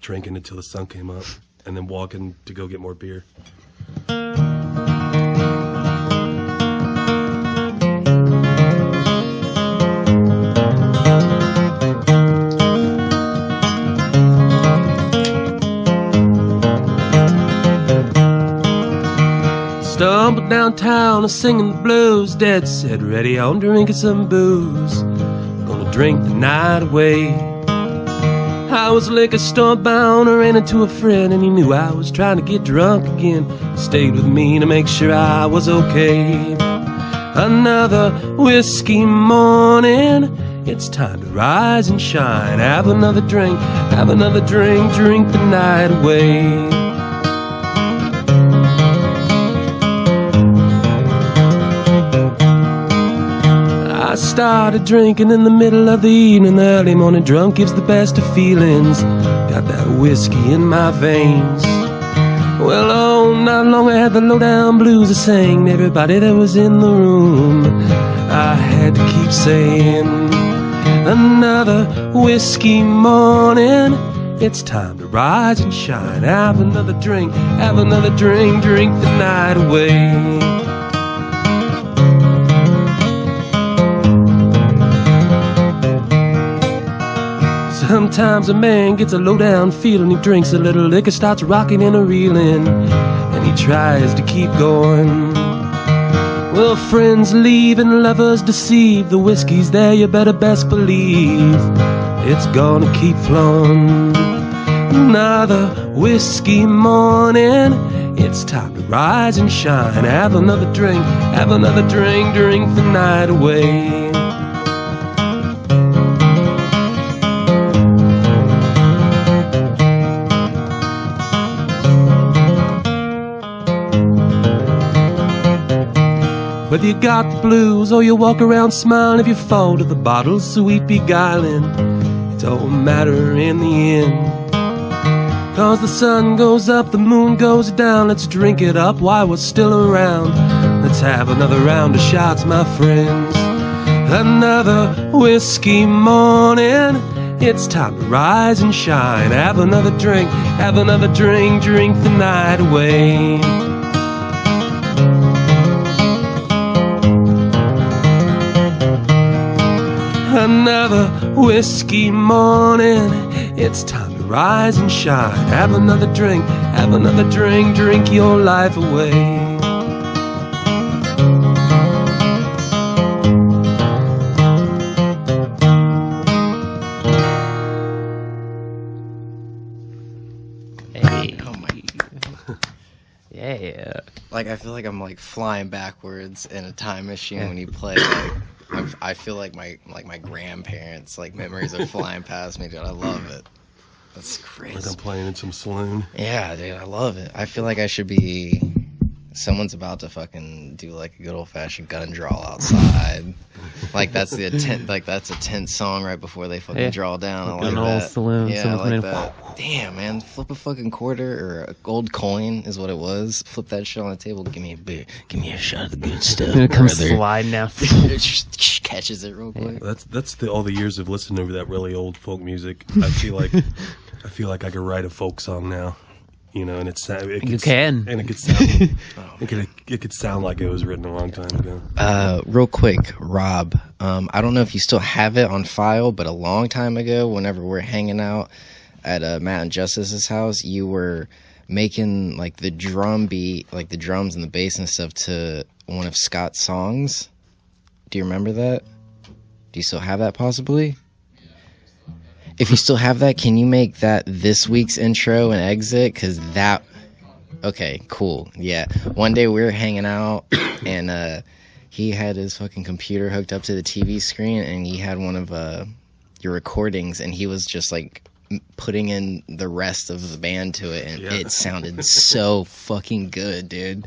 drinking until the sun came up, and then walking to go get more beer. Stumbled downtown, singing the blues. Dead set, ready on drinking some booze. Gonna drink the night away. I was liquor store bound, I ran into a friend, and he knew I was trying to get drunk again. Stayed with me to make sure I was okay. Another whiskey morning. It's time to rise and shine. Have another drink, drink the night away. I started drinking in the middle of the evening. The early morning drunk gives the best of feelings. Got that whiskey in my veins. Well, oh, not long I had the low-down blues. I sang to everybody that was in the room. I had to keep saying, another whiskey morning. It's time to rise and shine. Have another drink, drink the night away. Sometimes a man gets a low-down feeling. He drinks a little liquor, starts rocking and a-reeling, and he tries to keep going. Well, friends leave and lovers deceive. The whiskey's there, you better best believe it's gonna keep flowing. Another whiskey morning. It's time to rise and shine. Have another drink, drink the night away. Whether you got the blues or you walk around smiling, if you fall to the bottle, sweet beguiling, it don't matter in the end. 'Cause the sun goes up, the moon goes down. Let's drink it up while we're still around. Let's have another round of shots, my friends. Another whiskey morning. It's time to rise and shine. Have another drink, drink the night away. Another whiskey morning. It's time to rise and shine. Have another drink, drink your life away. Hey. Oh my. Yeah. Like, I feel like I'm like flying backwards in a time machine when you play. Like, I feel like my grandparents, like, memories are flying past me, dude. I love it. That's crazy. Like I'm playing in some saloon. Yeah, dude, I love it. I feel like I should be. Someone's about to fucking do like a good old fashioned gun draw outside. Like that's the that's a tense song right before they fucking draw down. I like an old that. saloon. Yeah, I like that. Damn, man, flip a fucking quarter or a gold coin is what it was. Flip that shit on the table. Give me a beer. Give me a shot of the good stuff. It comes brother. sliding out. Catches it real quick. That's all the years of listening over that really old folk music. I feel like I could write a folk song now. You know, and it could sound like it was written a long time ago. Real quick, Rob. I don't know if you still have it on file, but a long time ago, whenever we're hanging out at Matt and Justice's house, you were making like the drum beat, like the drums and the bass and stuff to one of Scott's songs. Do you remember that? Do you still have that possibly? If you still have that, can you make that this week's intro and exit? Because that... Okay, cool. Yeah. One day we were hanging out, and he had his fucking computer hooked up to the TV screen, and he had one of your recordings, and he was just, like, putting in the rest of the band to it, and it sounded so fucking good, dude.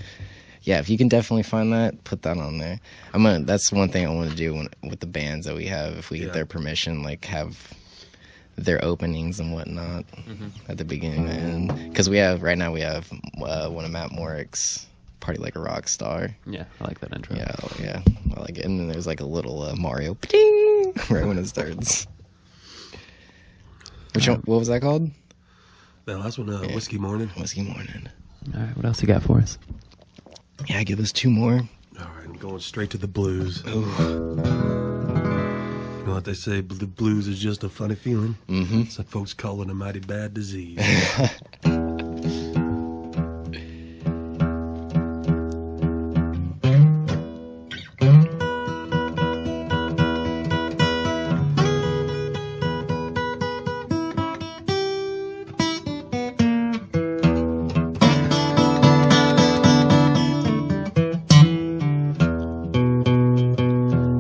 Yeah, if you can definitely find that, put that on there. That's one thing I want to do with the bands that we have, if we get their permission, like, have... their openings and whatnot at the beginning and end. Because we have one of Matt Morick's Party Like a Rock Star. Yeah, I like that intro. Yeah, I like it. And then there's like a little Mario ding right when it starts. What was that called? That last one, Whiskey Morning. Whiskey Morning. All right, what else you got for us? Yeah, give us two more. All right, I'm going straight to the blues. Ooh. You know what they say, the blues is just a funny feeling. Mm-hmm. Some folks call it a mighty bad disease.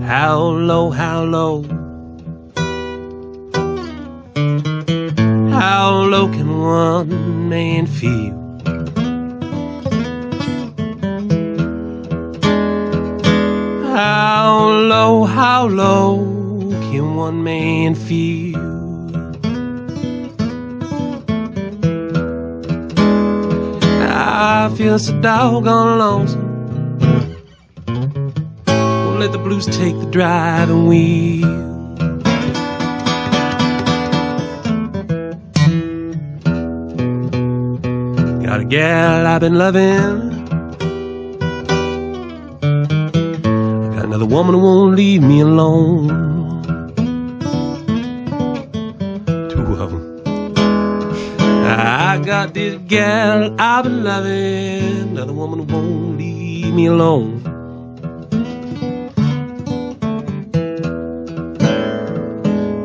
How low, how low? How low can one man feel? How low can one man feel? I feel so doggone lonesome. Won't let the blues take the driving wheel. Got a gal I've been loving. Another woman who won't leave me alone. Two of them. I got this gal I've been loving. Another woman who won't leave me alone.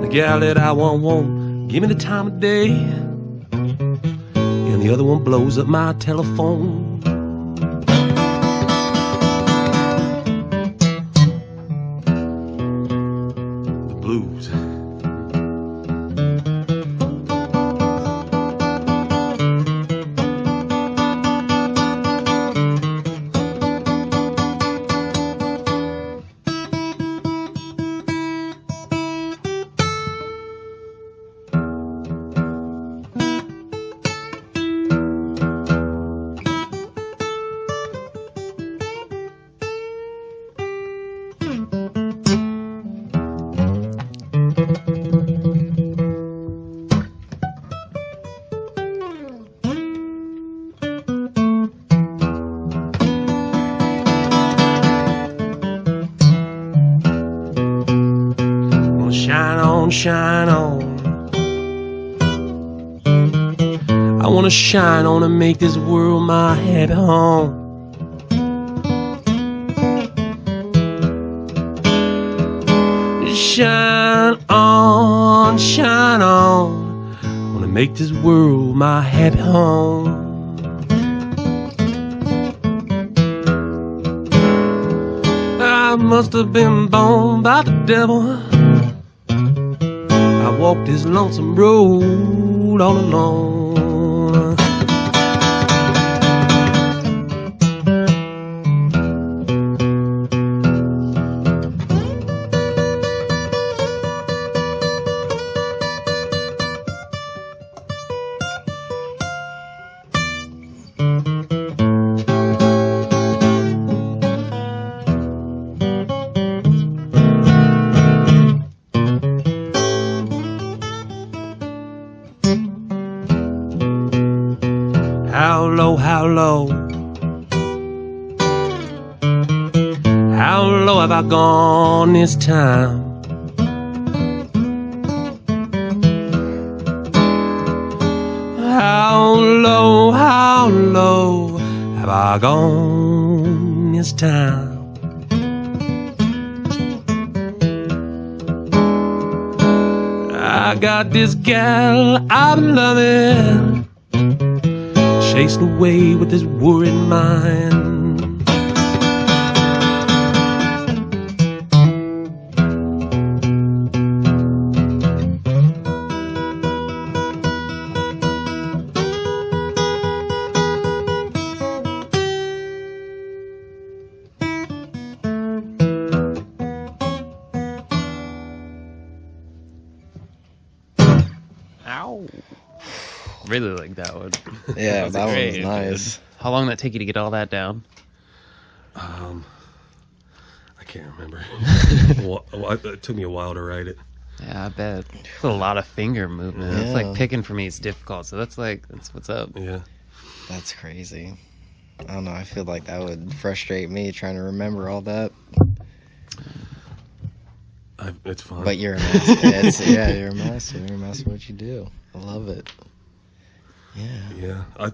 The gal that I won't give me the time of day. And the other one blows up my telephone. Blues. Shine on. I wanna shine on and make this world my happy home. Shine on, shine on. I wanna make this world my happy home. I must have been born by the devil. I walked this lonesome road all alone. How low, how low? How low have I gone this time? How low have I gone this time? I got this gal I've been loving, chasing away with this worried mind. Ow. Really like that one. Yeah, that one was great. nice. How long did that take you to get all that down? I can't remember. It took me a while to write it. Yeah, I bet. It's a lot of finger movement. It's Yeah. like picking for me is difficult. So that's what's up. Yeah. That's crazy. I don't know. I feel like that would frustrate me trying to remember all that. It's fun. But you're a master. You're a master. You're a master at what you do. I love it. Yeah. Yeah. I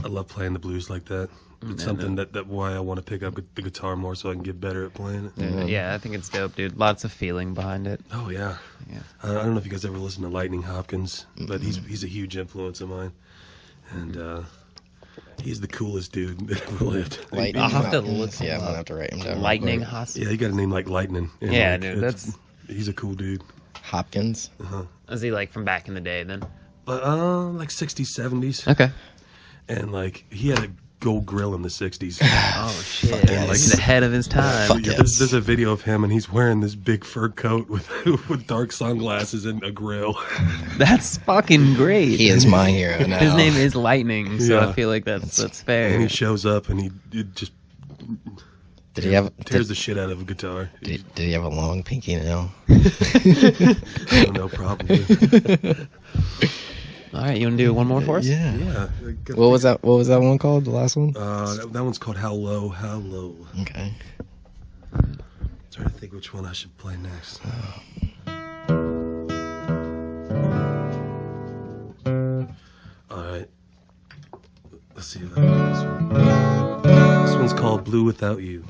love playing the blues like that. It's something that why I want to pick up the guitar more so I can get better at playing it. Yeah, I think it's dope, dude. Lots of feeling behind it. Oh yeah. Yeah. I don't know if you guys ever listen to Lightning Hopkins, but he's a huge influence of mine. And He's the coolest dude that ever lived. Lightning I'll have to Hopkins. look him Yeah, I'm up. gonna have to write him down. Lightning real quick. Hospital. Yeah, he got a name like Lightning. And Yeah, like, dude, that's. he's a cool dude. Hopkins. Is he like from back in the day then? But like 60s, 70s, Okay. and like he had a gold grill in the 60s. Oh shit! yes. Like he's ahead of his time. Fuck yes. There's a video of him, and he's wearing this big fur coat with with dark sunglasses and a grill. That's fucking great. He is my hero now. His name is Lightning, so Yeah. I feel like that's And fair. he shows up, and he just Did he have? tears the shit out of a guitar. Did he have a long pinky nail? I don't know, probably. All right, you want to do one more for us? Yeah. Yeah. What was that? What was that one called? The last one? That one's called How Low, How Low. Okay. Trying to think which one I should play next. All right. Let's see if I can this one. This one's called Blue Without You.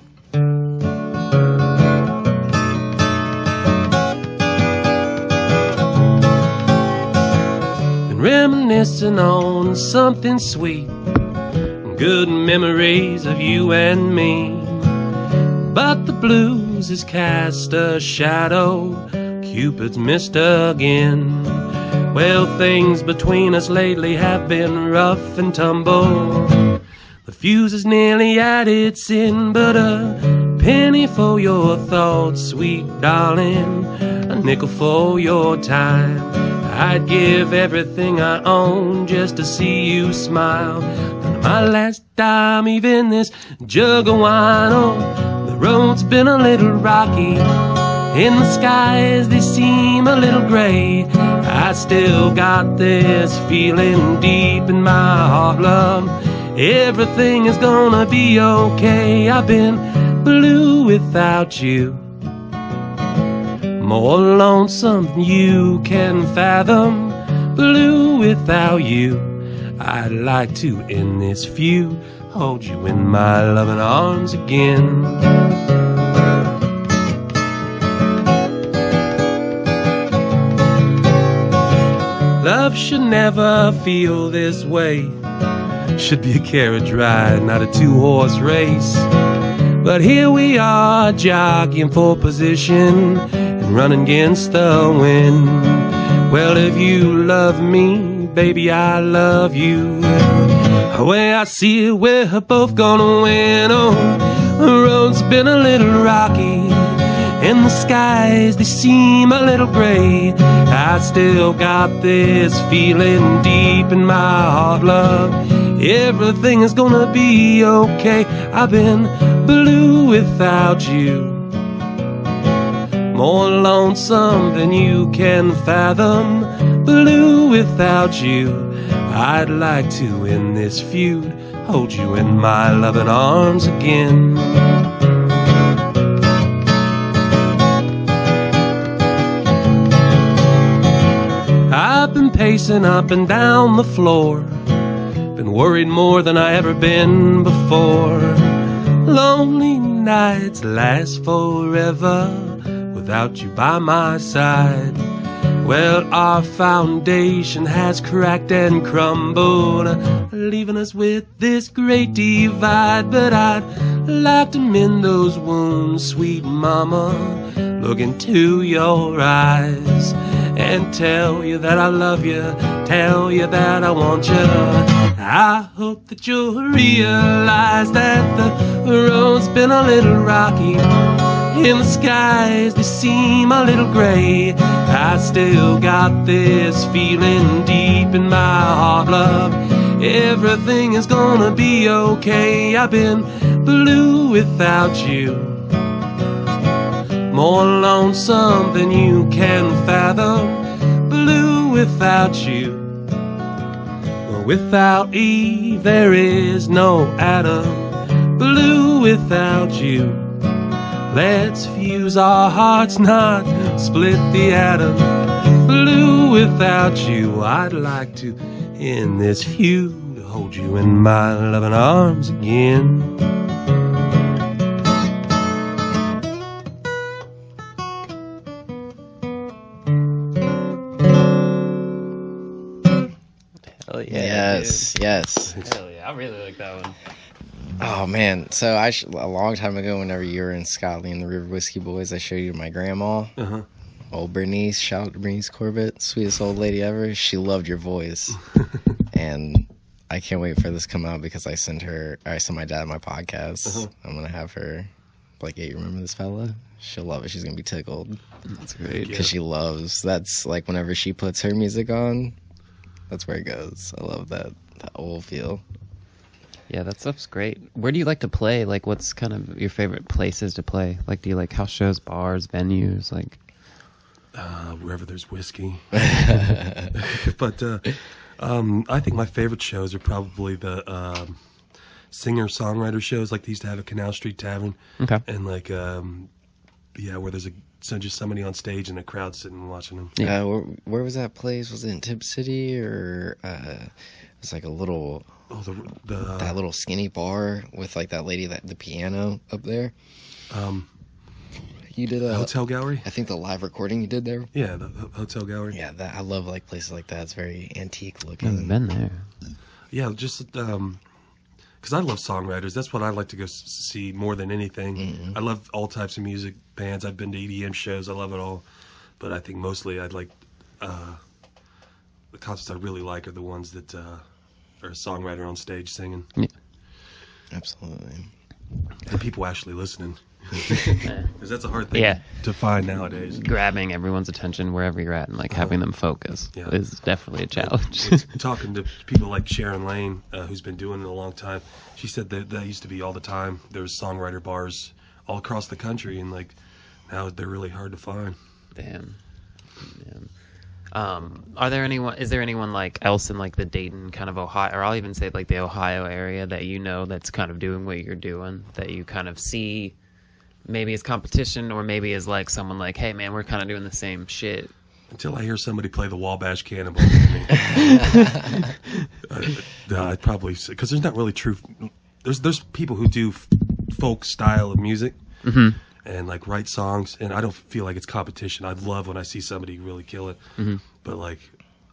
Been reminiscing on something sweet, good memories of you and me. But the blues has cast a shadow, Cupid's missed again. Well, things between us lately have been rough and tumble. The fuse is nearly at its end, but a penny for your thoughts, sweet darling, a nickel for your time. I'd give everything I own just to see you smile. But my last dime, even this jug of wine, oh, the road's been a little rocky. In the skies they seem a little gray. I still got this feeling deep in my heart, love. Everything is gonna be okay. I've been blue without you, more lonesome than you can fathom. Blue without you, I'd like to end this feud, hold you in my loving arms again. Love should never feel this way. Should be a carriage ride, not a two-horse race. But here we are, jockeying for position and running against the wind. Well, if you love me, baby, I love you. The way I see it, we're both gonna win. Oh, the road's been a little rocky, and the skies, they seem a little gray. I still got this feeling deep in my heart, love. Everything is gonna be okay. I've been blue without you, more lonesome than you can fathom. Blue without you, I'd like to end this feud, hold you in my loving arms again. I've been pacing up and down the floor, been worried more than I ever been before. Lonely nights last forever without you by my side. Well, our foundation has cracked and crumbled, leaving us with this great divide. But I'd like to mend those wounds, sweet mama, look into your eyes and tell you that I love you, tell you that I want you. I hope that you'll realize that the road's been a little rocky, in the skies they seem a little gray. I still got this feeling deep in my heart, love. Everything is gonna be okay. I've been blue without you, more lonesome than you can fathom. Blue without you, without Eve there is no Adam. Blue without you, let's fuse our hearts, not split the atom. Blue without you, I'd like to end this feud, hold you in my loving arms again. Hell yeah. Yes, yes. Dude. Hell yeah. I really like that one. Oh man, so a long time ago, whenever you were in Scott Lee and the River Whiskey Boys, I showed you my grandma, old Bernice. Shout out to Bernice Corbett, sweetest old lady ever. She loved your voice, and I can't wait for this to come out because I sent my dad my podcast. I'm gonna have her like, "Hey, you remember this fella?" She'll love it. She's gonna be tickled. That's great. Because she loves. That's like whenever she puts her music on, that's where it goes. I love that old feel. Yeah, that stuff's great. Where do you like to play? Like, what's kind of your favorite places to play? Like, do you like house shows, bars, venues? Like, wherever there's whiskey. But I think my favorite shows are probably the singer-songwriter shows, like they used to have at Canal Street Tavern. okay. And like, where there's just somebody on stage and a crowd sitting and watching them. Yeah. Where was that place? Was it in Tip City or it was like a little that little skinny bar with like that lady the piano up there? You did a Hotel Gallery? I think the live recording you did there. Yeah, the Hotel Gallery. Yeah, I love like places like that. It's very antique I looking. haven't been there. Yeah, just because I love songwriters. That's what I like to go see more than anything. I love all types of music, bands. I've been to EDM shows. I love it all. But I think mostly I'd like the concerts I really like are the ones that are a songwriter on stage singing. Yeah. Absolutely. And people actually listening. Because that's a hard thing Yeah. to find nowadays. Grabbing everyone's attention wherever you're at and like having them focus is definitely a challenge. Talking to people like Sharon Lane, who's been doing it a long time, she said that used to be all the time. There was songwriter bars all across the country, and like now they're really hard to find. Damn. Is there anyone like else in like the Dayton kind of Ohio, or I'll even say like the Ohio area that you know that's kind of doing what you're doing, that you kind of see maybe as competition or maybe as like someone like, hey man, we're kind of doing the same shit? Until I hear somebody play the Wabash Cannonball. I'd probably say, because there's not really true. There's people who do folk style of music and like write songs, and I don't feel like it's competition. I'd love when I see somebody really kill it, but like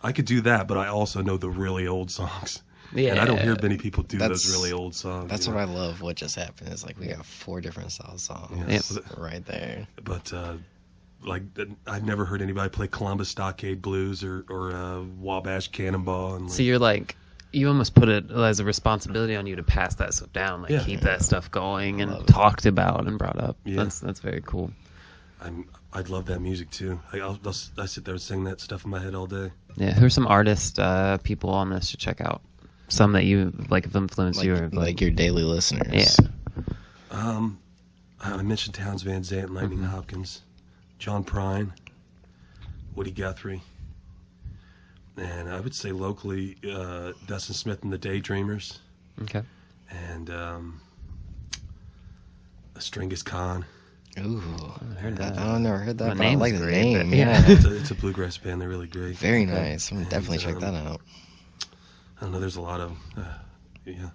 I could do that, but I also know the really old songs. Yeah, and I don't hear many people do That's- those really old songs. That's you what know? I love. What just happened is like we got 4 different style songs Yep. right there. But like I've never heard anybody play Columbus Stockade Blues or Wabash Cannonball. And So you're like, you almost put it as a responsibility on you to pass that stuff down, like Yeah. keep that stuff going and Love it. talked about and brought up. Yeah. That's very cool. I'd love that music too. I sit there and sing that stuff in my head all day. Yeah, who are some artists, people on this to check out? Some that you like have influenced you, or Like your daily listeners. Yeah. I mentioned Towns Van Zandt, Lightning Hopkins, John Prine, Woody Guthrie, and I would say locally Dustin Smith and the Daydreamers, Okay. and Stringus Khan. Ooh, I heard that. I never heard that, The but I name's like the great, name. but Yeah, It's a bluegrass band. They're really great. very nice. I'm gonna definitely check And, that out. I don't know. There's a lot of yeah.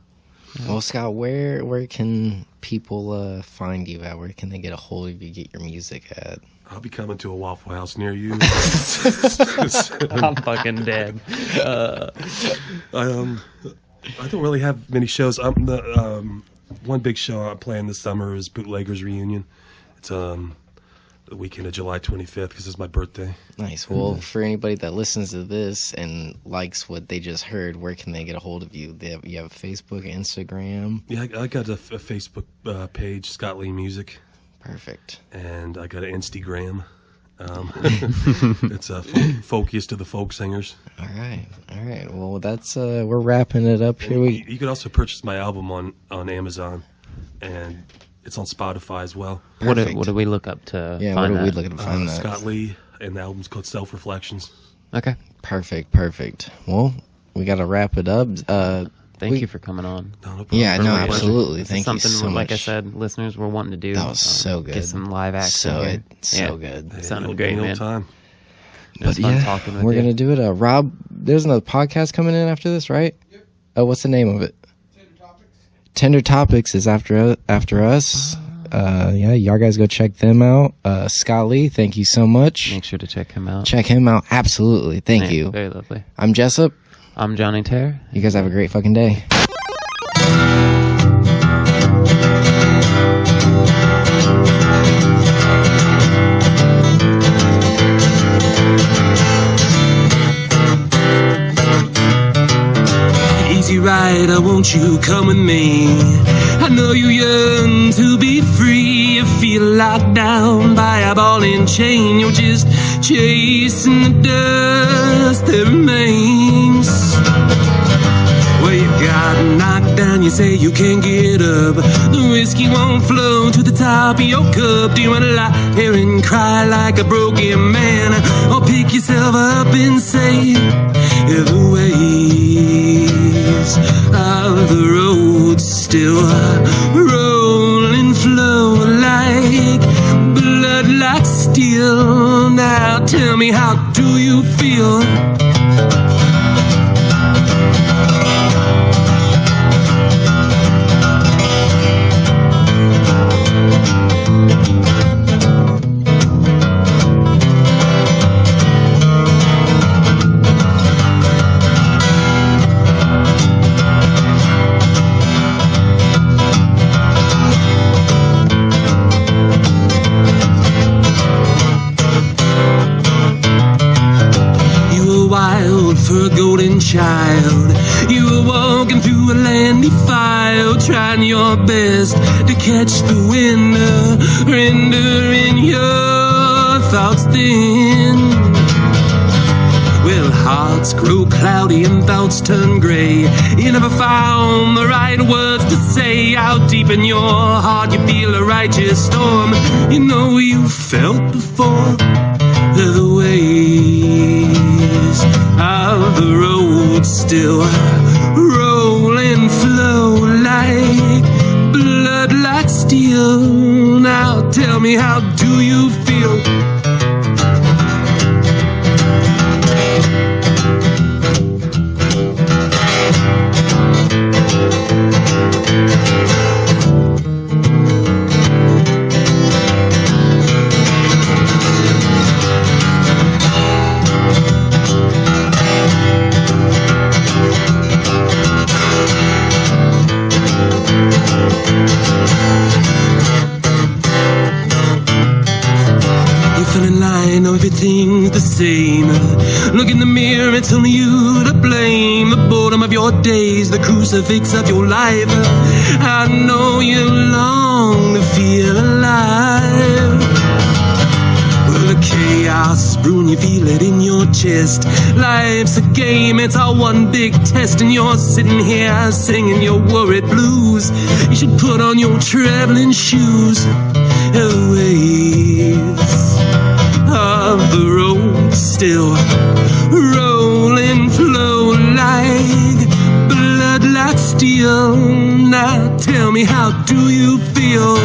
Well, Scott, where can people find you at? Where can they get a hold of you, get your music at? I'll be coming to a Waffle House near you. I'm fucking dead. I don't really have many shows. One big show I'm playing this summer is Bootleggers Reunion. It's the weekend of July 25th because it's my birthday. Nice. Well, for anybody that listens to this and likes what they just heard, where can they get a hold of you? You have Facebook, Instagram. Yeah, I got a Facebook page, Scott Lee Music, Perfect. and I got an Instagram. It's folkiest of the folk singers. All right. Well, that's we're wrapping it up here. You could also purchase my album on Amazon, and it's on Spotify as well. What Perfect. do we look up to Yeah, find what are we that? looking to find that? Scott Lee, and the album's called Self Reflections. Okay. Perfect. Well, we got to wrap it up. Thank you for coming on. No problem. Yeah, For no, real. absolutely. This is Thank you something, so much. like I said, listeners were wanting to do. That was so good. Get some live action. So here. good. It sounded Any great, old man. time. It was But fun yeah, talking with we're you. gonna do it. Rob, there's another podcast coming in after this, right? Yep. What's the name of it? Tender Topics is after us. Yeah, y'all guys go check them out. Scott Lee, thank you so much. Make sure to check him out. Check him out. Absolutely. Thank Yeah, you. Very lovely. I'm Jessup. I'm Johnny Terre. You guys have a great fucking day. Easy rider, won't you come with me? I know you yearn to be free. You feel locked down by a ball and chain. You're just chasing the dust that remains. Well, you got knocked down, you say you can't get up. The whiskey won't flow to the top of your cup. Do you wanna lie here and cry like a broken man? Or pick yourself up and say, the waves of the road still roll and flow like blood, like steel. Now tell me, how do you feel? For a golden child, you were walking through a land defiled, trying your best to catch the wind, rendering your thoughts thin. Well, hearts grow cloudy and thoughts turn gray. You never found the right words to say. Out deep in your heart you feel a righteous storm. You know you felt before the waves of the road still roll and flow like blood, like steel. Now tell me, how do you feel? Everything's the same. Look in the mirror, it's only you to blame. The boredom of your days, the crucifix of your life. I know you long to feel alive. Well, the chaos brewing, you feel it in your chest. Life's a game, it's our one big test. And you're sitting here singing your worried blues. You should put on your traveling shoes. The waves of the road still roll and flow like blood, like steel. Now tell me, how do you feel?